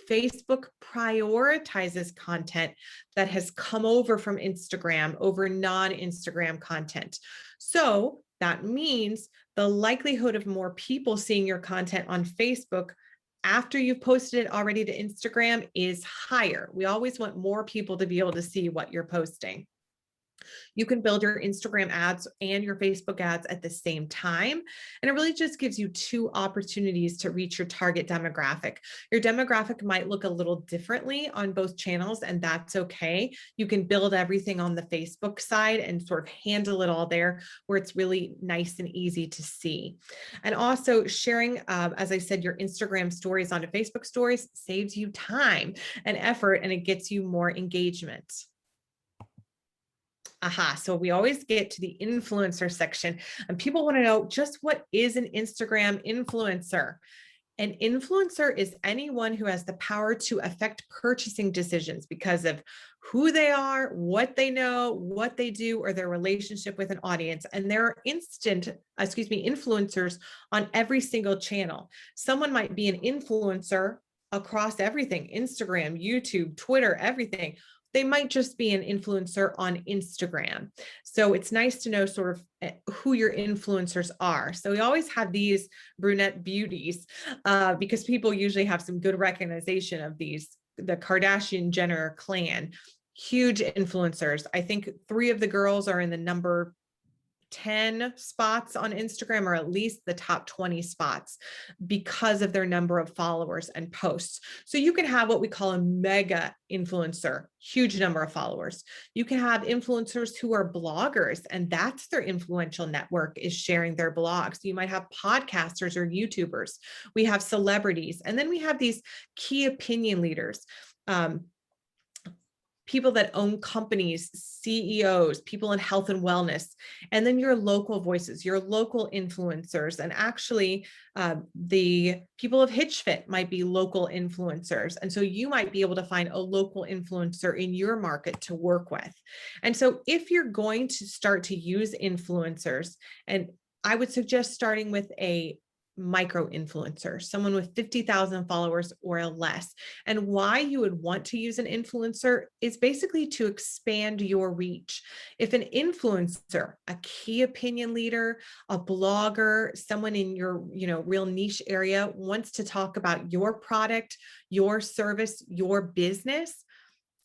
Facebook prioritizes content that has come over from Instagram over non-Instagram content. So that means the likelihood of more people seeing your content on Facebook after you've posted it already to Instagram is higher. We always want more people to be able to see what you're posting. You can build your Instagram ads and your Facebook ads at the same time. And it really just gives you two opportunities to reach your target demographic. Your demographic might look a little differently on both channels, and that's okay. You can build everything on the Facebook side and sort of handle it all there, where it's really nice and easy to see. And also sharing, as I said, your Instagram stories onto Facebook stories saves you time and effort, and it gets you more engagement. So we always get to the influencer section, and people want to know, just what is an Instagram influencer? An influencer is anyone who has the power to affect purchasing decisions because of who they are, what they know, what they do, or their relationship with an audience. And there are influencers on every single channel. Someone might be an influencer across everything: Instagram, YouTube, Twitter, everything. They might just be an influencer on Instagram. So it's nice to know sort of who your influencers are. So we always have these brunette beauties because people usually have some good recognition of these. The Kardashian-Jenner clan, huge influencers. I think 3 of the girls are in the number 10 spots on Instagram, or at least the top 20 spots, because of their number of followers and posts. So you can have what we call a mega influencer, huge number of followers. You can have influencers who are bloggers, and that's their influential network, is sharing their blogs. You might have podcasters or YouTubers. We have celebrities, and then we have these key opinion leaders. people that own companies, CEOs, people in health and wellness, and then your local voices, your local influencers, and actually the people of HitchFit might be local influencers. And so you might be able to find a local influencer in your market to work with. And so if you're going to start to use influencers, and I would suggest starting with a micro influencer, someone with 50,000 followers or less. And why you would want to use an influencer is basically to expand your reach. If an influencer, a key opinion leader, a blogger, someone in your, real niche area wants to talk about your product, your service, your business,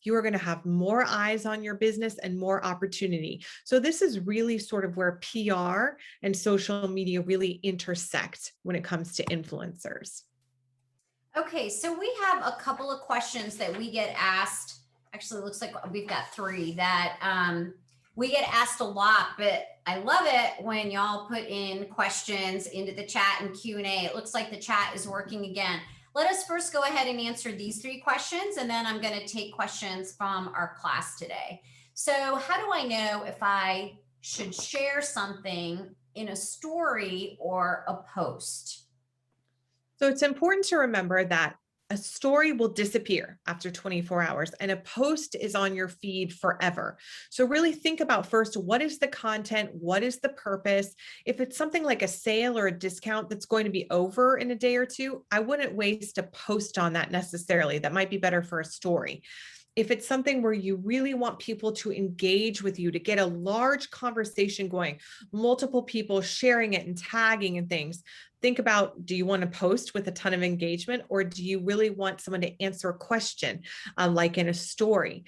you are going to have more eyes on your business and more opportunity. So this is really sort of where PR and social media really intersect when it comes to influencers. Okay, so we have a couple of questions that we get asked. Actually, it looks like we've got 3 that we get asked a lot, but I love it when y'all put in questions into the chat and Q&A. It looks like the chat is working again. Let us first go ahead and answer these 3 questions, and then I'm going to take questions from our class today. So how do I know if I should share something in a story or a post? So it's important to remember that a story will disappear after 24 hours and a post is on your feed forever. So really think about first, what is the content? What is the purpose? If it's something like a sale or a discount that's going to be over in a day or 2, I wouldn't waste a post on that necessarily. That might be better for a story. If it's something where you really want people to engage with you, to get a large conversation going, multiple people sharing it and tagging and things, think about, do you want to post with a ton of engagement, or do you really want someone to answer a question like in a story?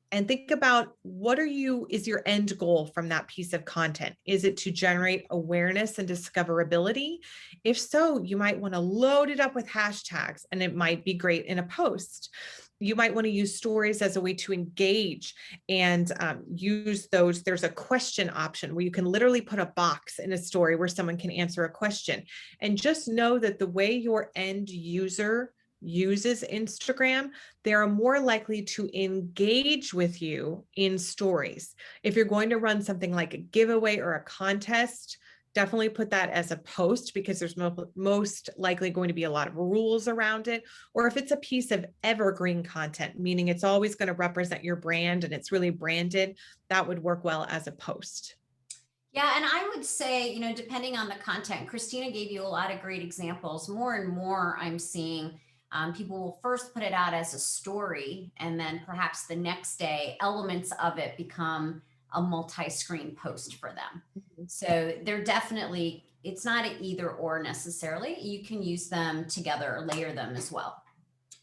And think about is your end goal from that piece of content? Is it to generate awareness and discoverability? If so, you might want to load it up with hashtags, and it might be great in a post. You might want to use stories as a way to engage and use those. There's a question option where you can literally put a box in a story where someone can answer a question. And just know that the way your end user uses Instagram, they are more likely to engage with you in stories. If you're going to run something like a giveaway or a contest, definitely put that as a post, because there's most likely going to be a lot of rules around it. Or if it's a piece of evergreen content, meaning it's always going to represent your brand and it's really branded, that would work well as a post. Yeah, and I would say, depending on the content, Christina gave you a lot of great examples. More and more I'm seeing people will first put it out as a story, and then perhaps the next day elements of it become a multi-screen post for them. So they're definitely, it's not an either or necessarily. You can use them together or layer them as well.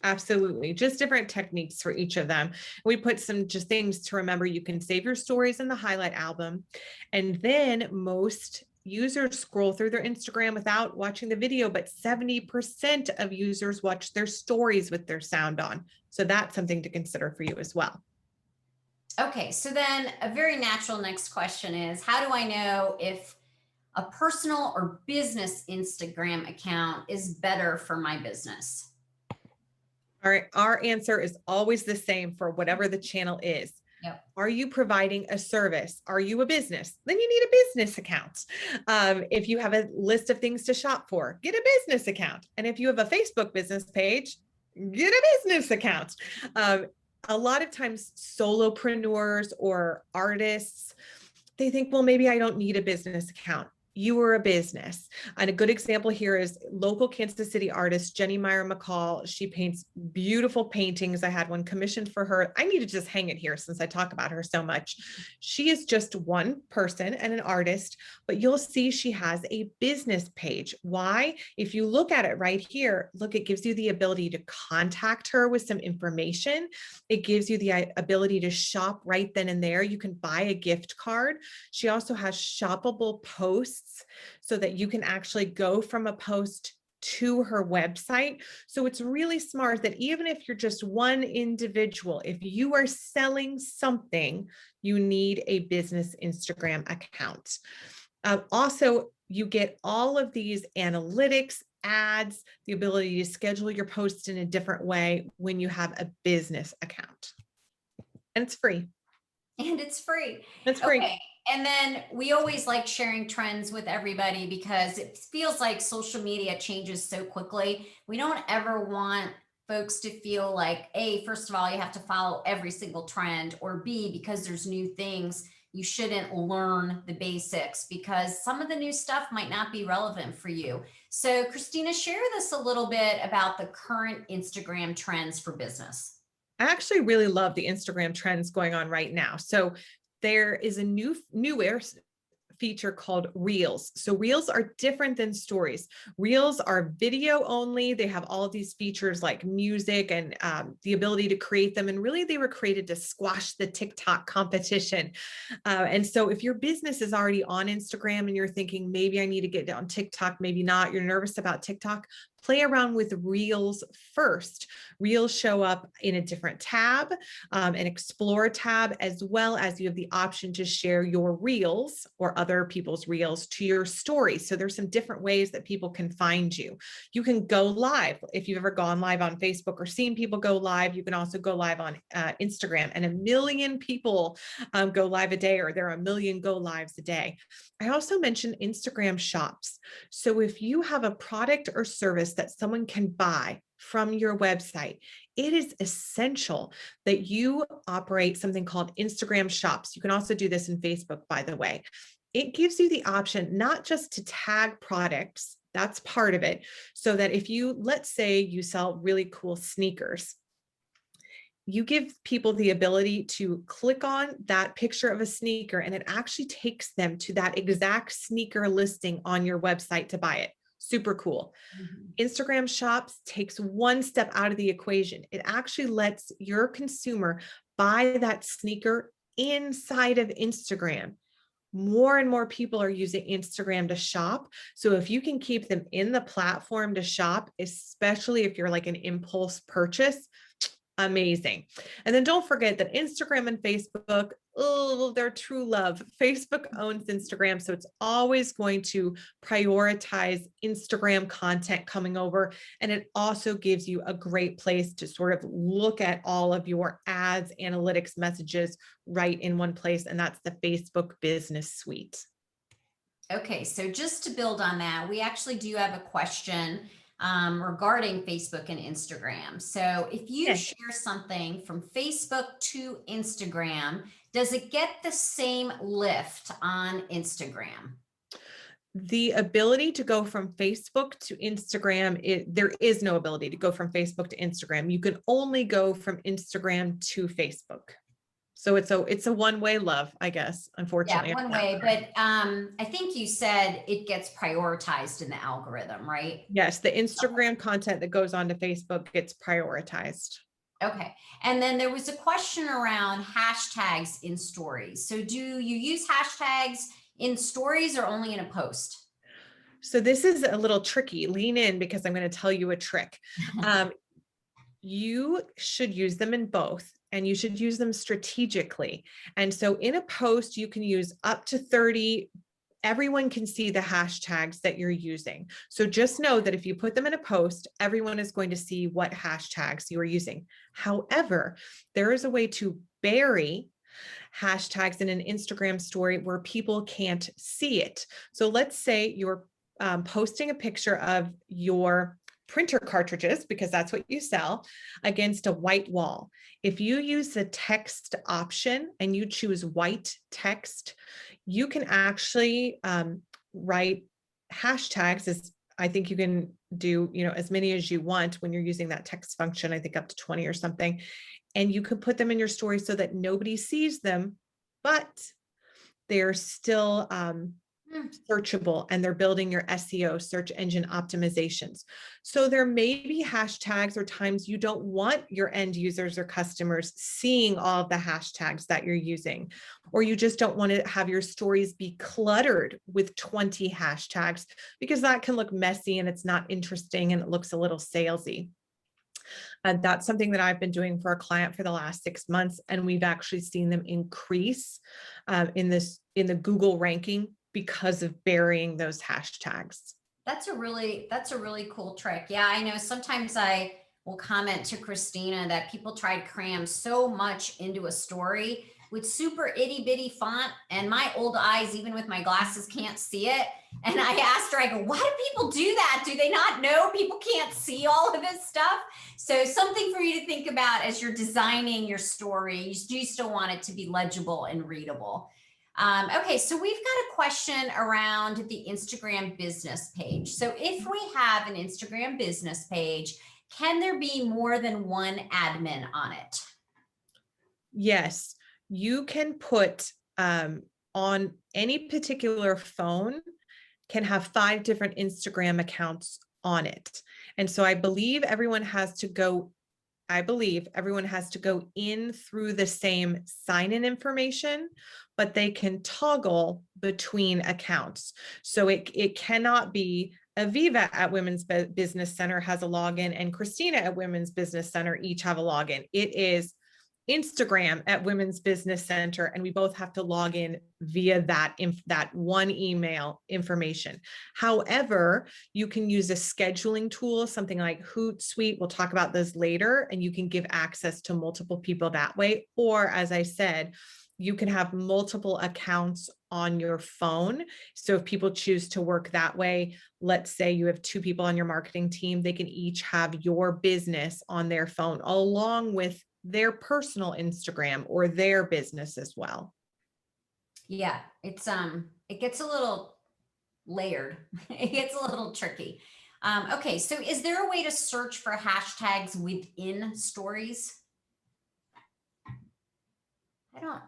Absolutely. Just different techniques for each of them. We put some just things to remember. You can save your stories in the highlight album. And then most users scroll through their Instagram without watching the video, but 70% of users watch their stories with their sound on. So that's something to consider for you as well. Okay, so then a very natural next question is, how do I know if a personal or business Instagram account is better for my business? All right, our answer is always the same for whatever the channel is. Yep. Are you providing a service? Are you a business? Then you need a business account. If you have a list of things to shop for, get a business account. And if you have a Facebook business page, get a business account. A lot of times solopreneurs or artists, they think, well, maybe I don't need a business account. You are a business. And a good example here is local Kansas City artist, Jenny Meyer McCall. She paints beautiful paintings. I had one commissioned for her. I need to just hang it here since I talk about her so much. She is just one person and an artist, but you'll see she has a business page. Why? If you look at it right here, look, it gives you the ability to contact her with some information. It gives you the ability to shop right then and there. You can buy a gift card. She also has shoppable posts, so that you can actually go from a post to her website. So it's really smart that even if you're just one individual, if you are selling something, you need a business Instagram account. Also, you get all of these analytics, ads, the ability to schedule your posts in a different way when you have a business account. And it's free. And it's free. It's free. Okay. And then we always like sharing trends with everybody because it feels like social media changes so quickly. We don't ever want folks to feel like, A, first of all, you have to follow every single trend, or B, because there's new things, you shouldn't learn the basics because some of the new stuff might not be relevant for you. So Christina, share with us a little bit about the current Instagram trends for business. I actually really love the Instagram trends going on right now. So there is a newer feature called Reels. So Reels are different than stories. Reels are video only. They have all of these features like music and the ability to create them. And really, they were created to squash the TikTok competition. And so if your business is already on Instagram and you're thinking, maybe I need to get on TikTok, maybe not, you're nervous about TikTok, play around with Reels first. Reels show up in a different tab, an Explore tab, as well as you have the option to share your Reels or other people's Reels to your stories. So there's some different ways that people can find you. You can go live. If you've ever gone live on Facebook or seen people go live, you can also go live on Instagram, and 1 million people go live a day, or there are 1 million go lives a day. I also mentioned Instagram shops. So if you have a product or service that someone can buy from your website, it is essential that you operate something called Instagram shops. You can also do this in Facebook, by the way. It gives you the option not just to tag products, that's part of it, so that if you, let's say you sell really cool sneakers, you give people the ability to click on that picture of a sneaker and it actually takes them to that exact sneaker listing on your website to buy it. Super cool. Instagram shops takes one step out of the equation. It actually lets your consumer buy that sneaker inside of Instagram. More and more people are using Instagram to shop. So if you can keep them in the platform to shop, especially if you're like an impulse purchase, amazing. And then don't forget that Instagram and Facebook, oh, they're true love. Facebook owns Instagram, so it's always going to prioritize Instagram content coming over. And it also gives you a great place to sort of look at all of your ads, analytics messages right in one place. And that's the Facebook Business Suite. Okay, so just to build on that, we actually do have a question regarding Facebook and Instagram. So if you share something from Facebook to Instagram, does it get the same lift on Instagram? The ability to go from Facebook to Instagram, there is no ability to go from Facebook to Instagram. You can only go from Instagram to Facebook. So it's a one-way love, I guess, unfortunately. Yeah, one way, but I think you said it gets prioritized in the algorithm, right? Yes, the Instagram content that goes onto Facebook gets prioritized. Okay. And then there was a question around hashtags in stories. So do you use hashtags in stories or only in a post? So this is a little tricky. Lean in because I'm going to tell you a trick. You should use them in both, and you should use them strategically. And so in a post, you can use up to 30. Everyone can see the hashtags that you're using. So just know that if you put them in a post, everyone is going to see what hashtags you are using. However, there is a way to bury hashtags in an Instagram story where people can't see it. So let's say you're posting a picture of your printer cartridges, because that's what you sell, against a white wall. If you use the text option and you choose white text, you can actually write hashtags. As I think you can do, as many as you want when you're using that text function, I think up to 20 or something. And you can put them in your story so that nobody sees them, but they're still searchable, and they're building your SEO, search engine optimizations. So there may be hashtags or times you don't want your end users or customers seeing all of the hashtags that you're using, or you just don't want to have your stories be cluttered with 20 hashtags because that can look messy and it's not interesting and it looks a little salesy. And that's something that I've been doing for a client for the last 6 months. And we've actually seen them increase in the Google ranking because of burying those hashtags. That's a really cool trick. Yeah, I know sometimes I will comment to Christina that people try to cram so much into a story with super itty bitty font, and my old eyes, even with my glasses, can't see it. And I asked her, I go, why do people do that? Do they not know people can't see all of this stuff? So something for you to think about as you're designing your story. You do still want it to be legible and readable. Okay, so we've got a question around the Instagram business page. So if we have an Instagram business page, can there be more than one admin on it? Yes, you can put on any particular phone, can have 5 different Instagram accounts on it. And so I believe everyone has to go in through the same sign-in information, but they can toggle between accounts. So it cannot be Aviva at Women's Business Center has a login and Christina at Women's Business Center each have a login. It is Instagram at Women's Business Center, and we both have to log in via that one email information. However, you can use a scheduling tool, something like Hootsuite. We'll talk about this later, and you can give access to multiple people that way. Or, as I said, you can have multiple accounts on your phone. So if people choose to work that way, let's say you have 2 people on your marketing team, they can each have your business on their phone along with their personal Instagram or their business as well. Yeah, it gets a little layered. It gets a little tricky. Okay, so is there a way to search for hashtags within stories?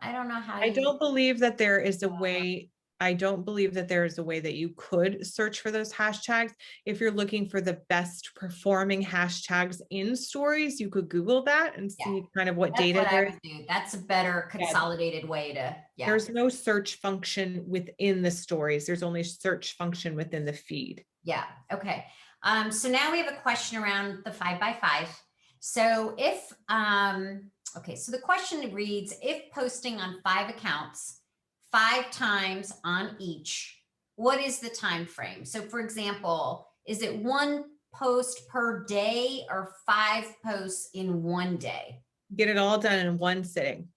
I don't know how I don't believe that there is a way. I don't believe that there is a way that you could search for those hashtags. If you're looking for the best performing hashtags in stories, you could Google that and see kind of what data there is. That's a better consolidated way to, There's no search function within the stories. There's only search function within the feed. Yeah. Okay. So now we have a question around the 5x5. So if, okay, so the question reads, if posting on 5 accounts, 5 times on each, what is the time frame? So for example, is it 1 post per day or 5 posts in 1 day? Get it all done in one sitting.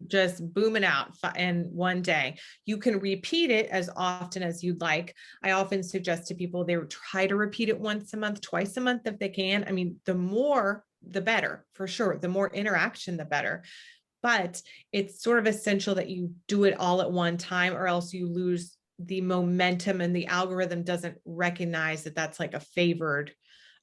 Just boom it out in 1 day. You can repeat it as often as you'd like. I often suggest to people they would try to repeat it once a month, twice a month if they can. I mean, the more, the better, for sure. The more interaction, the better. But it's sort of essential that you do it all at one time, or else you lose the momentum and the algorithm doesn't recognize that that's like a favored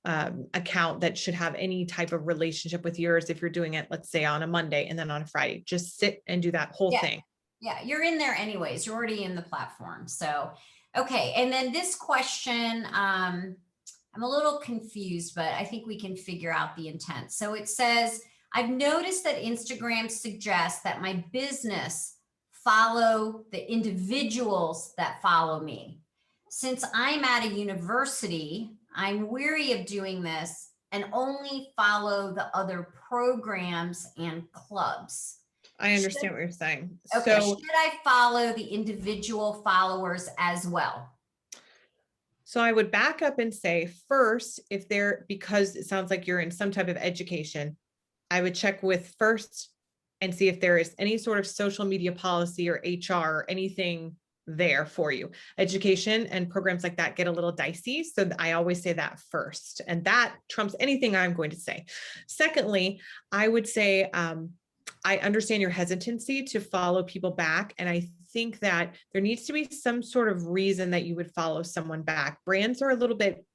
account that should have any type of relationship with yours. If you're doing it, let's say on a Monday and then on a Friday, just sit and do that whole thing. Yeah, you're in there anyways. You're already in the platform. So, okay. And then this question, I'm a little confused, but I think we can figure out the intent. So it says, I've noticed that Instagram suggests that my business follow the individuals that follow me. Since I'm at a university, I'm weary of doing this and only follow the other programs and clubs. I understand what you're saying. Okay, so should I follow the individual followers as well? So I would back up and say first, if they're, because it sounds like you're in some type of education, I would check with first and see if there is any sort of social media policy or HR or anything there for you. Education and programs like that get a little dicey. So I always say that first, and that trumps anything I'm going to say. Secondly, I would say, I understand your hesitancy to follow people back. And I think that there needs to be some sort of reason that you would follow someone back. Brands are a little bit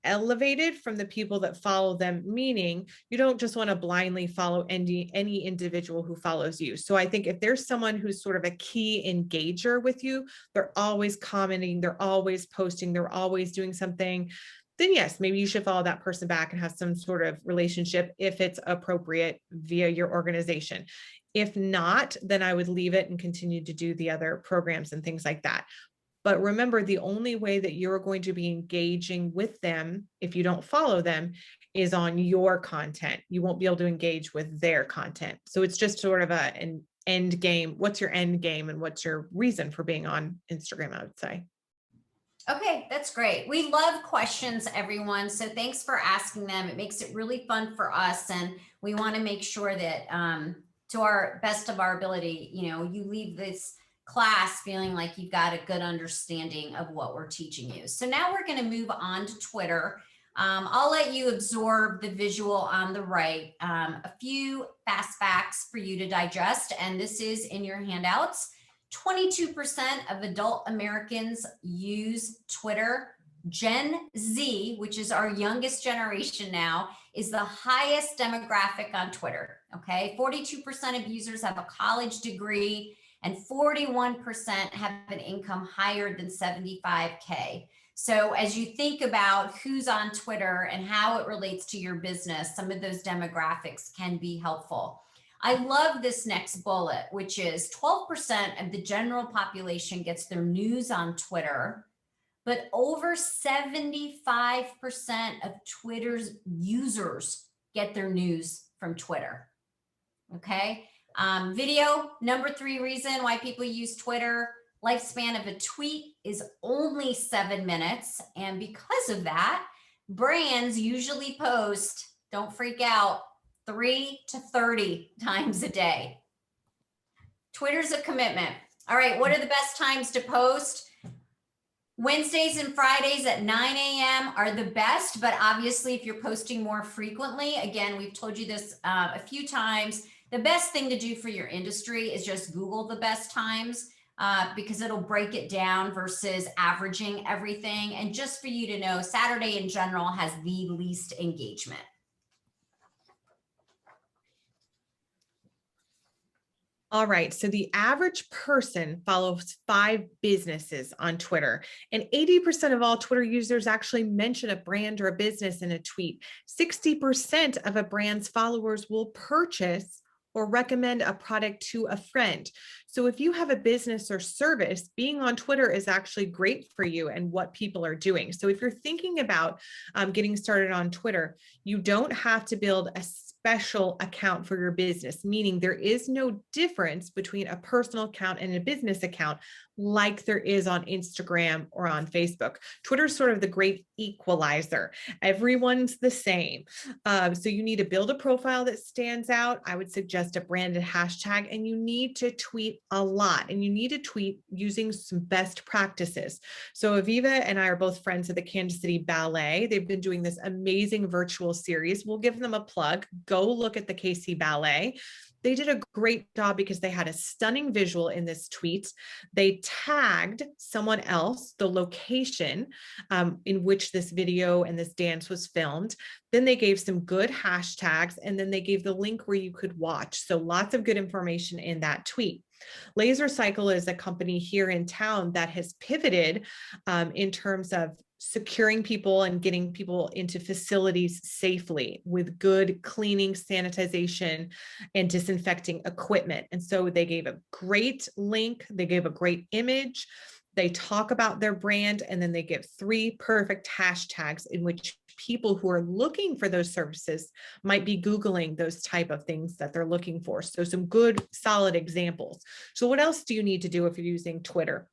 elevated from the people that follow them, meaning you don't just want to blindly follow any individual who follows you. So I think if there's someone who's sort of a key engager with you, they're always commenting, they're always posting, they're always doing something, then yes, maybe you should follow that person back and have some sort of relationship if it's appropriate via your organization. If not, then I would leave it and continue to do the other programs and things like that. But remember, the only way that you're going to be engaging with them, if you don't follow them, is on your content. You won't be able to engage with their content. So it's just sort of an end game. What's your end game and what's your reason for being on Instagram, I would say. Okay, that's great. We love questions, everyone. So thanks for asking them. It makes it really fun for us. And we want to make sure that to our best of our ability, you leave this class feeling like you've got a good understanding of what we're teaching you. So now we're going to move on to Twitter. I'll let you absorb the visual on the right. A few fast facts for you to digest, and this is in your handouts. 22% of adult Americans use Twitter. Gen Z, which is our youngest generation now, is the highest demographic on Twitter. Okay, 42% of users have a college degree, and 41% have an income higher than 75K. So as you think about who's on Twitter and how it relates to your business, some of those demographics can be helpful. I love this next bullet, which is 12% of the general population gets their news on Twitter, but over 75% of Twitter's users get their news from Twitter. Okay. Video, number 3 reason why people use Twitter. Lifespan of a tweet is only 7 minutes. And because of that, brands usually post, don't freak out, 3 to 30 times a day. Twitter's a commitment. All right, what are the best times to post? Wednesdays and Fridays at 9 a.m. are the best, but obviously if you're posting more frequently, again, we've told you this a few times, the best thing to do for your industry is just Google the best times because it'll break it down versus averaging everything. And just for you to know, Saturday in general has the least engagement. All right, so the average person follows 5 businesses on Twitter, and 80% of all Twitter users actually mention a brand or a business in a tweet. 60% of a brand's followers will purchase or recommend a product to a friend. So if you have a business or service, being on Twitter is actually great for you and what people are doing. So if you're thinking about getting started on Twitter, you don't have to build a special account for your business, meaning there is no difference between a personal account and a business account like there is on Instagram or on Facebook. Twitter is sort of the great equalizer. Everyone's the same. So you need to build a profile that stands out. I would suggest a branded hashtag, and you need to tweet a lot, and you need to tweet using some best practices. So Aviva and I are both friends of the Kansas City Ballet. They've been doing this amazing virtual series. We'll give them a plug. Go look at the KC Ballet. They did a great job because they had a stunning visual in this tweet. They tagged someone else, the location in which this video and this dance was filmed. Then they gave some good hashtags, and then they gave the link where you could watch. So lots of good information in that tweet. Laser Cycle is a company here in town that has pivoted in terms of securing people and getting people into facilities safely with good cleaning, sanitization, and disinfecting equipment. And so they gave a great link, they gave a great image, they talk about their brand, and then they give 3 perfect hashtags in which people who are looking for those services might be Googling those type of things that they're looking for. So some good, solid examples. So what else do you need to do if you're using Twitter?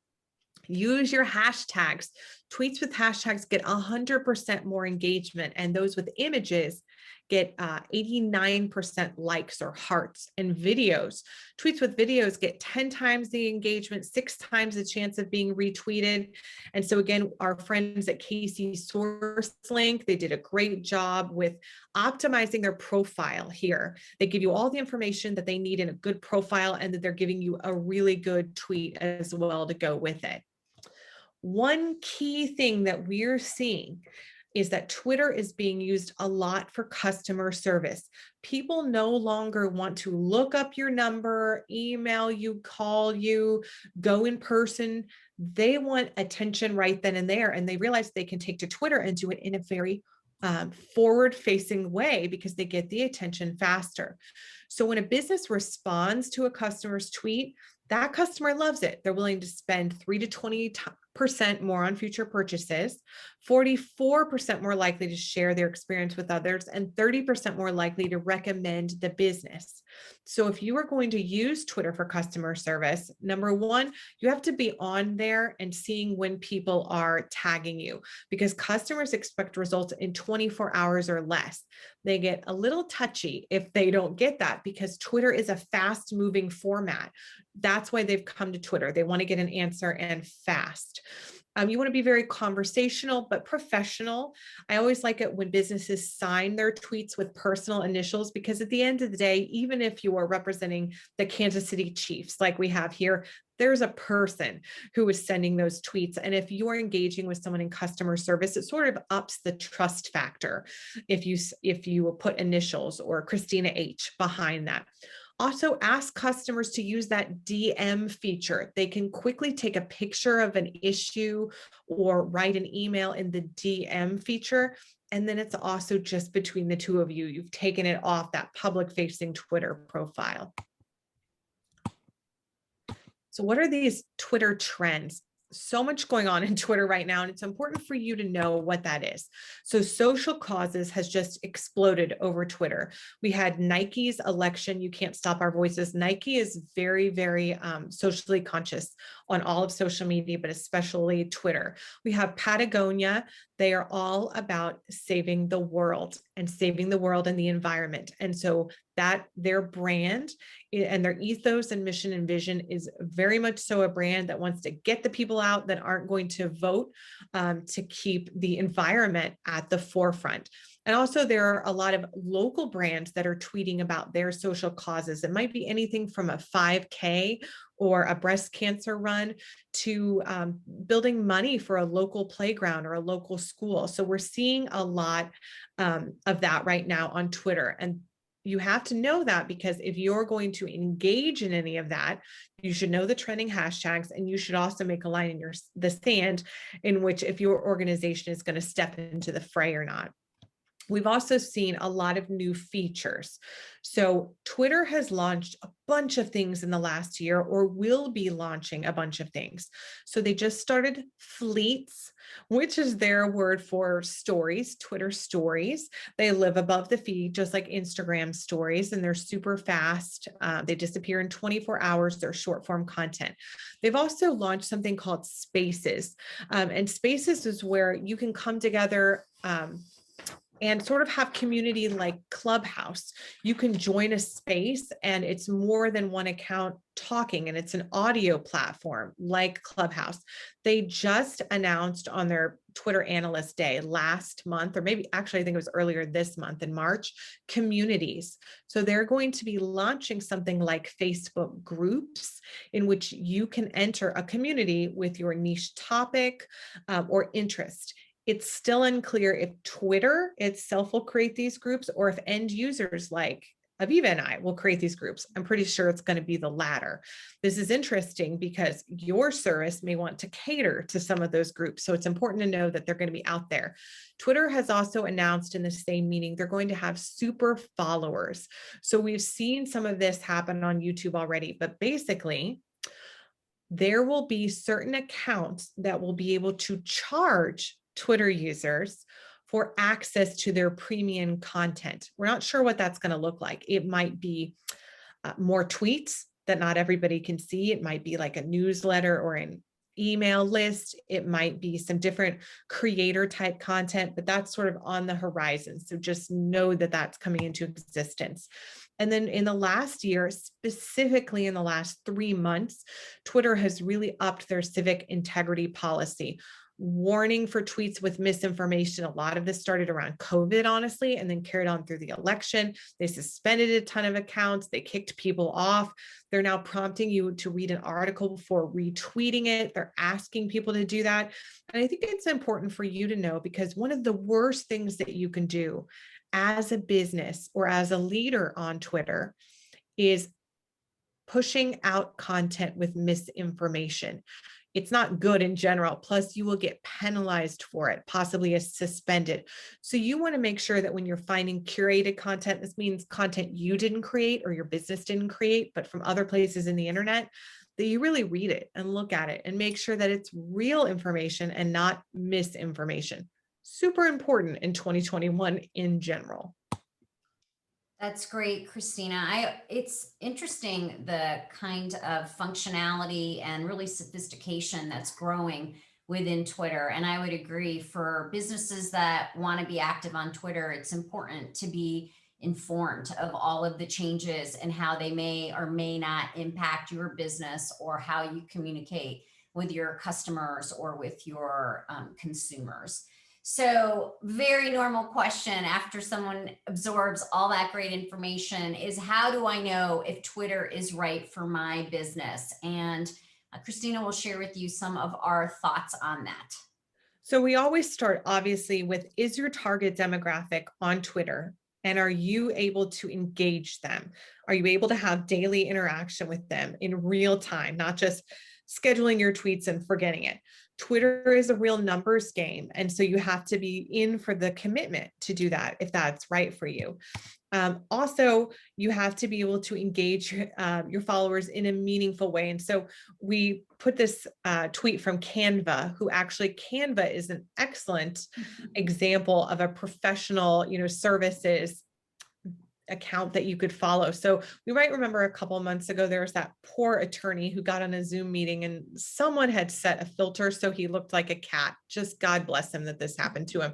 Use your hashtags. Tweets with hashtags get 100% more engagement, and those with images get 89% likes or hearts. And videos, tweets with videos get 10 times the engagement, 6 times the chance of being retweeted. And so again, our friends at KC SourceLink, they did a great job with optimizing their profile here. They give you all the information that they need in a good profile, and that they're giving you a really good tweet as well to go with it. One key thing that we're seeing is that Twitter is being used a lot for customer service. People no longer want to look up your number, email you, call you, go in person. They want attention right then and there. And they realize they can take to Twitter and do it in a very forward-facing way because they get the attention faster. So when a business responds to a customer's tweet, that customer loves it. They're willing to spend 3 to 20% more on future purchases, 44% more likely to share their experience with others, and 30% more likely to recommend the business. So if you are going to use Twitter for customer service, number one, you have to be on there and seeing when people are tagging you, because customers expect results in 24 hours or less. They get a little touchy if they don't get that, because Twitter is a fast moving format. That's why they've come to Twitter. They want to get an answer and fast. You want to be very conversational, but professional. I always like it when businesses sign their tweets with personal initials, because at the end of the day, even if you are representing the Kansas City Chiefs, like we have here, there's a person who is sending those tweets. And if you're engaging with someone in customer service, it sort of ups the trust factor if you put initials or Christina H behind that. Also, ask customers to use that DM feature. They can quickly take a picture of an issue or write an email in the DM feature. And then it's also just between the two of you. You've taken it off that public-facing Twitter profile. So what are these Twitter trends? So much going on in Twitter right now, and it's important for you to know what that is. So social causes has just exploded over Twitter. We had Nike's election, You Can't Stop Our Voices. Nike is very, very socially conscious on all of social media, but especially Twitter. We have Patagonia. They are all about saving the world and the environment. And so that their brand and their ethos and mission and vision is very much so a brand that wants to get the people out that aren't going to vote to keep the environment at the forefront. And also there are a lot of local brands that are tweeting about their social causes. It might be anything from a 5K or a breast cancer run to building money for a local playground or a local school. So we're seeing a lot of that right now on Twitter. And you have to know that, because if you're going to engage in any of that, you should know the trending hashtags, and you should also make a line in the sand in which if your organization is going to step into the fray or not. We've also seen a lot of new features. So Twitter has launched a bunch of things in the last year, or will be launching a bunch of things. So they just started Fleets, which is their word for stories, Twitter stories. They live above the feed, just like Instagram stories, and they're super fast. They disappear in 24 hours. They're short form content. They've also launched something called Spaces. And Spaces is where you can come together and sort of have community like Clubhouse. You can join a space and it's more than one account talking, and it's an audio platform like Clubhouse. They just announced on their Twitter Analyst Day last month, or maybe actually I think it was earlier this month in March, communities. So they're going to be launching something like Facebook groups in which you can enter a community with your niche topic or interest. It's still unclear if Twitter itself will create these groups, or if end users like Aviva and I will create these groups. I'm pretty sure it's going to be the latter. This is interesting because your service may want to cater to some of those groups. So it's important to know that they're going to be out there. Twitter has also announced in the same meeting, they're going to have super followers. So we've seen some of this happen on YouTube already, but basically, there will be certain accounts that will be able to charge Twitter users for access to their premium content. We're not sure what that's going to look like. It might be more tweets that not everybody can see. It might be like a newsletter or an email list. It might be some different creator type content, but that's sort of on the horizon. So just know that that's coming into existence. And then in the last year, specifically in the last 3 months, Twitter has really upped their civic integrity policy. Warning for tweets with misinformation. A lot of this started around COVID, honestly, and then carried on through the election. They suspended a ton of accounts. They kicked people off. They're now prompting you to read an article before retweeting it. They're asking people to do that. And I think it's important for you to know, because one of the worst things that you can do as a business or as a leader on Twitter is pushing out content with misinformation. It's not good in general. Plus, you will get penalized for it, possibly as suspended. So you want to make sure that when you're finding curated content, this means content you didn't create or your business didn't create, but from other places in the internet, that you really read it and look at it and make sure that it's real information and not misinformation. Super important in 2021 in general. That's great, Christina. It's interesting the kind of functionality and really sophistication that's growing within Twitter. And I would agree, for businesses that want to be active on Twitter, it's important to be informed of all of the changes and how they may or may not impact your business or how you communicate with your customers or with your consumers. So, very normal question after someone absorbs all that great information is, how do I know if Twitter is right for my business? And Christina will share with you some of our thoughts on that. So we always start obviously with, is your target demographic on Twitter? And are you able to engage them? Are you able to have daily interaction with them in real time, not just scheduling your tweets and forgetting it? Twitter is a real numbers game. And so you have to be in for the commitment to do that if that's right for you. Also, you have to be able to engage your followers in a meaningful way. And so we put this tweet from Canva, who actually Canva is an excellent example of a professional, services account that you could follow. So we might remember a couple of months ago, there was that poor attorney who got on a Zoom meeting and someone had set a filter so he looked like a cat. Just God bless him that this happened to him.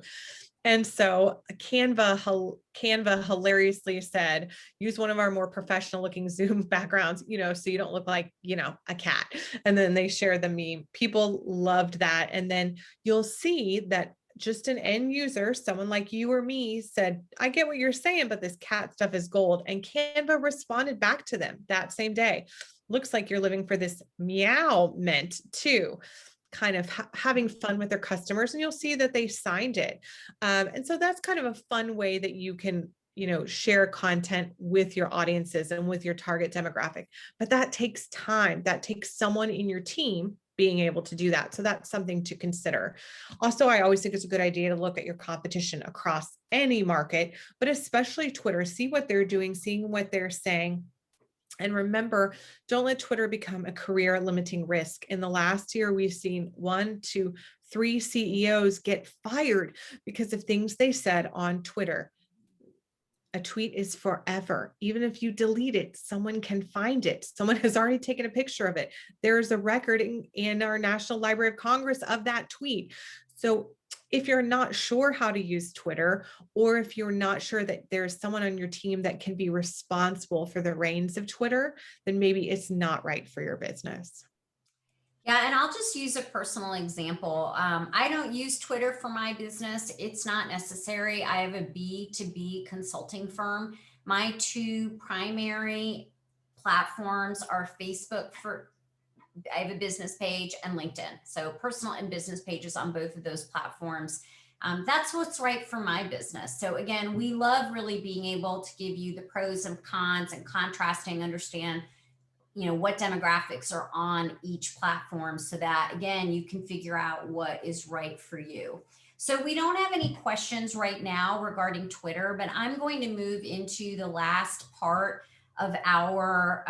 And so Canva hilariously said, use one of our more professional looking Zoom backgrounds, so you don't look like, a cat. And then they shared the meme. People loved that. And then you'll see that just an end user, someone like you or me, said, I get what you're saying, but this cat stuff is gold. And Canva responded back to them that same day. Looks like you're living for this meow meant too. Kind of having fun with their customers, and you'll see that they signed it. And so that's kind of a fun way that you can, share content with your audiences and with your target demographic. But that takes time. That takes someone in your team being able to do that. So that's something to consider. Also, I always think it's a good idea to look at your competition across any market, but especially Twitter, see what they're doing, seeing what they're saying. And remember, don't let Twitter become a career limiting risk. In the last year, we've seen 1 to 3 CEOs get fired because of things they said on Twitter. A tweet is forever. Even if you delete it, someone can find it. Someone has already taken a picture of it. There is a record in our National Library of Congress of that tweet. So if you're not sure how to use Twitter, or if you're not sure that there's someone on your team that can be responsible for the reins of Twitter, then maybe it's not right for your business. Yeah, and I'll just use a personal example. I don't use Twitter for my business. It's not necessary. I have a B2B consulting firm. My two primary platforms are Facebook for, I have a business page, and LinkedIn. So personal and business pages on both of those platforms. That's what's right for my business. So again, we love really being able to give you the pros and cons and contrasting, understand what demographics are on each platform, so that again you can figure out what is right for you. So we don't have any questions right now regarding Twitter, but I'm going to move into the last part of our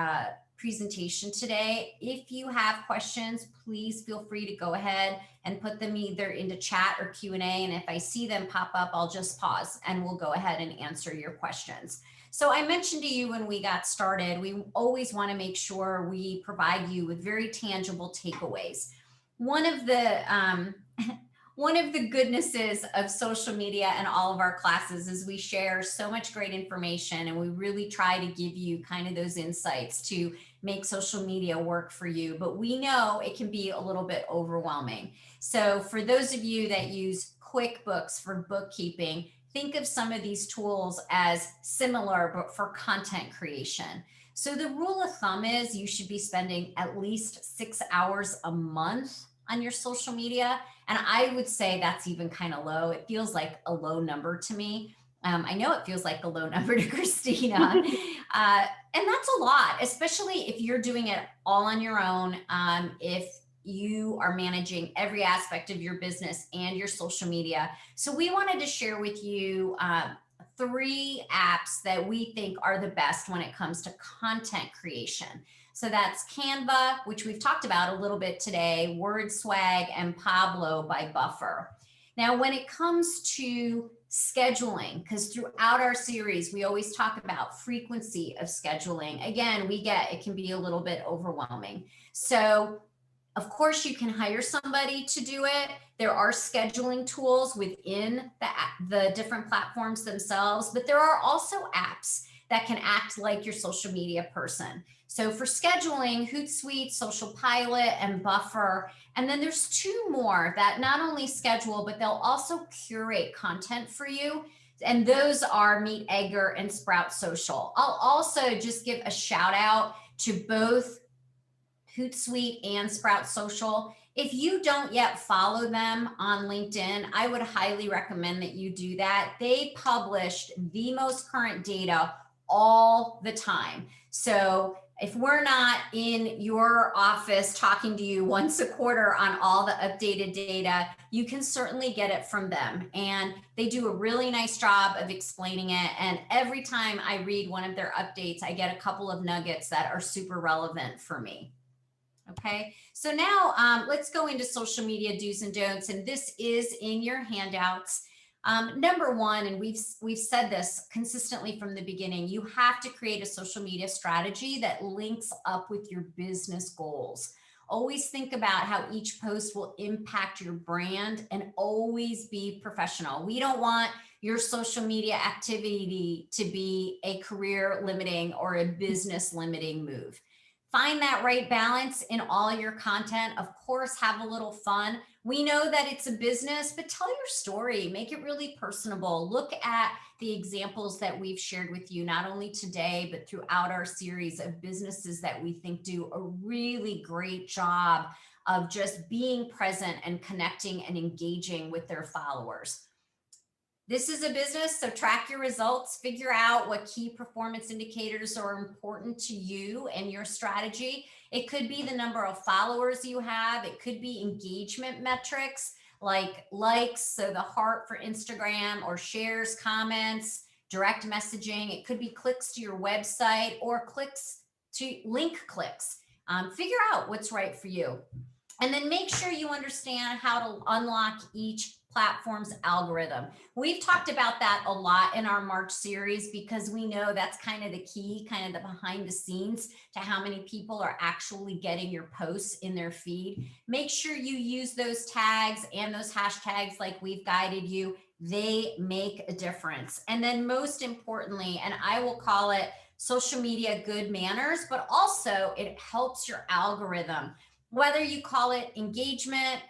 presentation today. If you have questions, please feel free to go ahead and put them either into chat or Q&A, and if I see them pop up, I'll just pause and we'll go ahead and answer your questions. So I mentioned to you when we got started, we always want to make sure we provide you with very tangible takeaways. One of the goodnesses of social media and all of our classes is we share so much great information, and we really try to give you kind of those insights to make social media work for you. But we know it can be a little bit overwhelming. So for those of you that use QuickBooks for bookkeeping, think of some of these tools as similar, but for content creation. So the rule of thumb is you should be spending at least 6 hours a month on your social media. And I would say that's even kind of low. It feels like a low number to me. I know it feels like a low number to Christina. And that's a lot, especially if you're doing it all on your own. If you are managing every aspect of your business and your social media. So we wanted to share with you 3 apps that we think are the best when it comes to content creation. So that's Canva, which we've talked about a little bit today, WordSwag, and Pablo by Buffer. Now, when it comes to Scheduling, because throughout our series, we always talk about frequency of scheduling. Again, it can be a little bit overwhelming. So of course, you can hire somebody to do it. There are scheduling tools within the different platforms themselves, but there are also apps that can act like your social media person. So for scheduling, Hootsuite, Social Pilot, and Buffer. And then there's two more that not only schedule, but they'll also curate content for you. And those are Meet Egger and Sprout Social. I'll also just give a shout out to both Hootsuite and Sprout Social. If you don't yet follow them on LinkedIn, I would highly recommend that you do that. They published the most current data all the time. So if we're not in your office talking to you once a quarter on all the updated data, you can certainly get it from them. And they do a really nice job of explaining it. And every time I read one of their updates, I get a couple of nuggets that are super relevant for me. Okay, so now let's go into social media do's and don'ts, and this is in your handouts. Number one, and we've said this consistently from the beginning, you have to create a social media strategy that links up with your business goals. Always think about how each post will impact your brand, and always be professional. We don't want your social media activity to be a career limiting or a business limiting move. Find that right balance in all your content. Of course, have a little fun. We know that it's a business, but tell your story, make it really personable. Look at the examples that we've shared with you, not only today, but throughout our series of businesses that we think do a really great job of just being present and connecting and engaging with their followers. This is a business, so track your results, figure out what key performance indicators are important to you and your strategy. It could be the number of followers you have. It could be engagement metrics like likes, so the heart for Instagram, or shares, comments, direct messaging. It could be clicks to your website or link clicks. Figure out what's right for you. And then make sure you understand how to unlock each platform's algorithm. We've talked about that a lot in our March series, because we know that's kind of the key, kind of the behind the scenes to how many people are actually getting your posts in their feed. Make sure you use those tags and those hashtags like we've guided you. They make a difference. And then most importantly, and I will call it social media good manners, but also it helps your algorithm. Whether you call it engagement,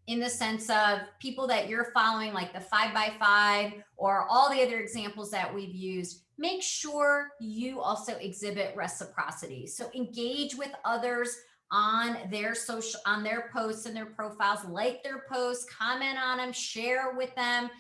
in the sense of people that you're following, like the 5x5 or all the other examples that we've used, make sure you also exhibit reciprocity. So engage with others on their posts and their profiles, like their posts, comment on them, share with them.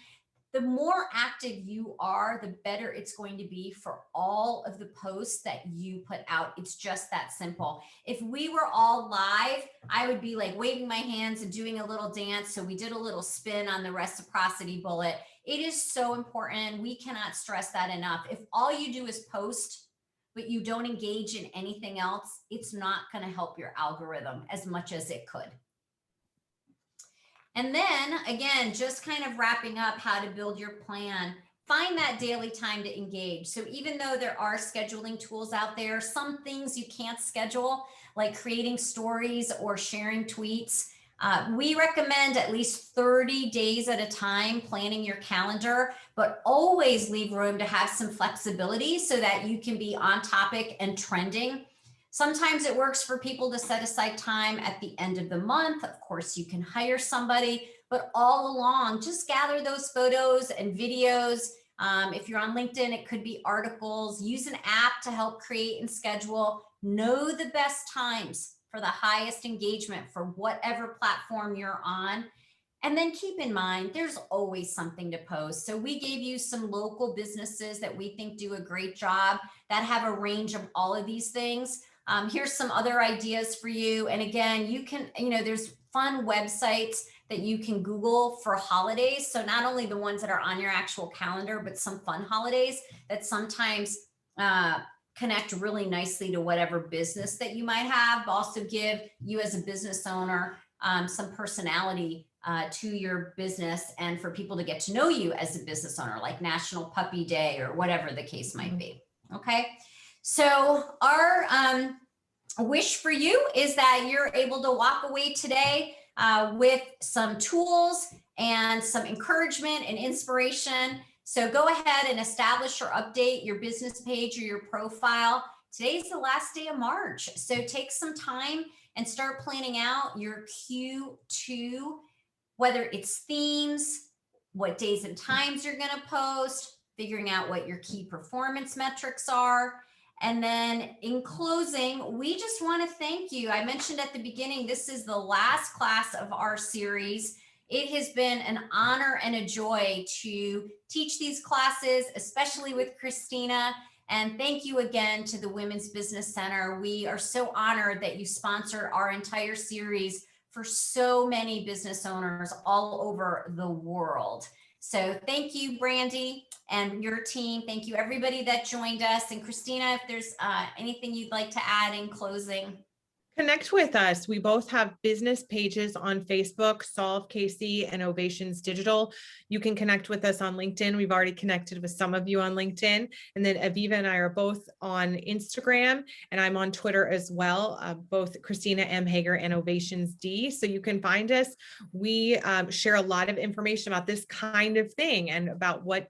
The more active you are, the better it's going to be for all of the posts that you put out. It's just that simple. If we were all live, I would be like waving my hands and doing a little dance. So we did a little spin on the reciprocity bullet. It is so important. We cannot stress that enough. If all you do is post, but you don't engage in anything else, it's not going to help your algorithm as much as it could. And then again, just kind of wrapping up how to build your plan, find that daily time to engage. So even though there are scheduling tools out there, some things you can't schedule, like creating stories or sharing tweets. We recommend at least 30 days at a time planning your calendar, but always leave room to have some flexibility so that you can be on topic and trending. Sometimes it works for people to set aside time at the end of the month. Of course, you can hire somebody, but all along, just gather those photos and videos. If you're on LinkedIn, it could be articles. Use an app to help create and schedule. Know the best times for the highest engagement for whatever platform you're on. And then keep in mind, there's always something to post. So we gave you some local businesses that we think do a great job that have a range of all of these things. Here's some other ideas for you. And again, you can, there's fun websites that you can Google for holidays. So not only the ones that are on your actual calendar, but some fun holidays that sometimes connect really nicely to whatever business that you might have, but also give you as a business owner some personality to your business and for people to get to know you as a business owner, like National Puppy Day or whatever the case might be. Okay. So our wish for you is that you're able to walk away today with some tools and some encouragement and inspiration. So go ahead and establish or update your business page or your profile. Today's the last day of March. So take some time and start planning out your Q2, whether it's themes, what days and times you're going to post, figuring out what your key performance metrics are. And then in closing, we just want to thank you. I mentioned at the beginning, this is the last class of our series. It has been an honor and a joy to teach these classes, especially with Christina. And thank you again to the Women's Business Center. We are so honored that you sponsor our entire series for so many business owners all over the world. So thank you, Brandy, and your team. Thank you, everybody that joined us. And Christina, if there's anything you'd like to add in closing. Connect with us. We both have business pages on Facebook, Solve KC and Ovations Digital. You can connect with us on LinkedIn. We've already connected with some of you on LinkedIn. And then Aviva and I are both on Instagram, and I'm on Twitter as well, both Christina M. Hager and Ovations D. So you can find us. We share a lot of information about this kind of thing and about what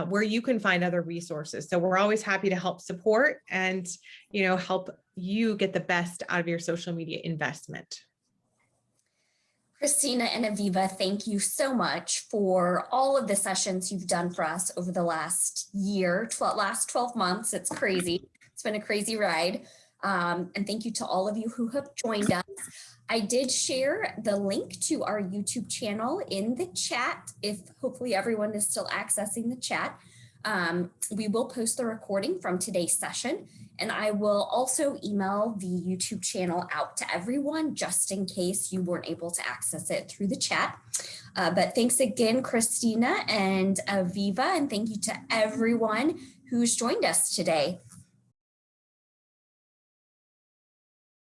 where you can find other resources. So we're always happy to help support and, help you get the best out of your social media investment. Christina and Aviva, thank you so much for all of the sessions you've done for us over the last year, last 12 months. It's crazy. It's been a crazy ride. And thank you to all of you who have joined us. I did share the link to our YouTube channel in the chat. If hopefully everyone is still accessing the chat. We will post the recording from today's session, and I will also email the YouTube channel out to everyone just in case you weren't able to access it through the chat. But thanks again, Christina and Aviva, and thank you to everyone who's joined us today.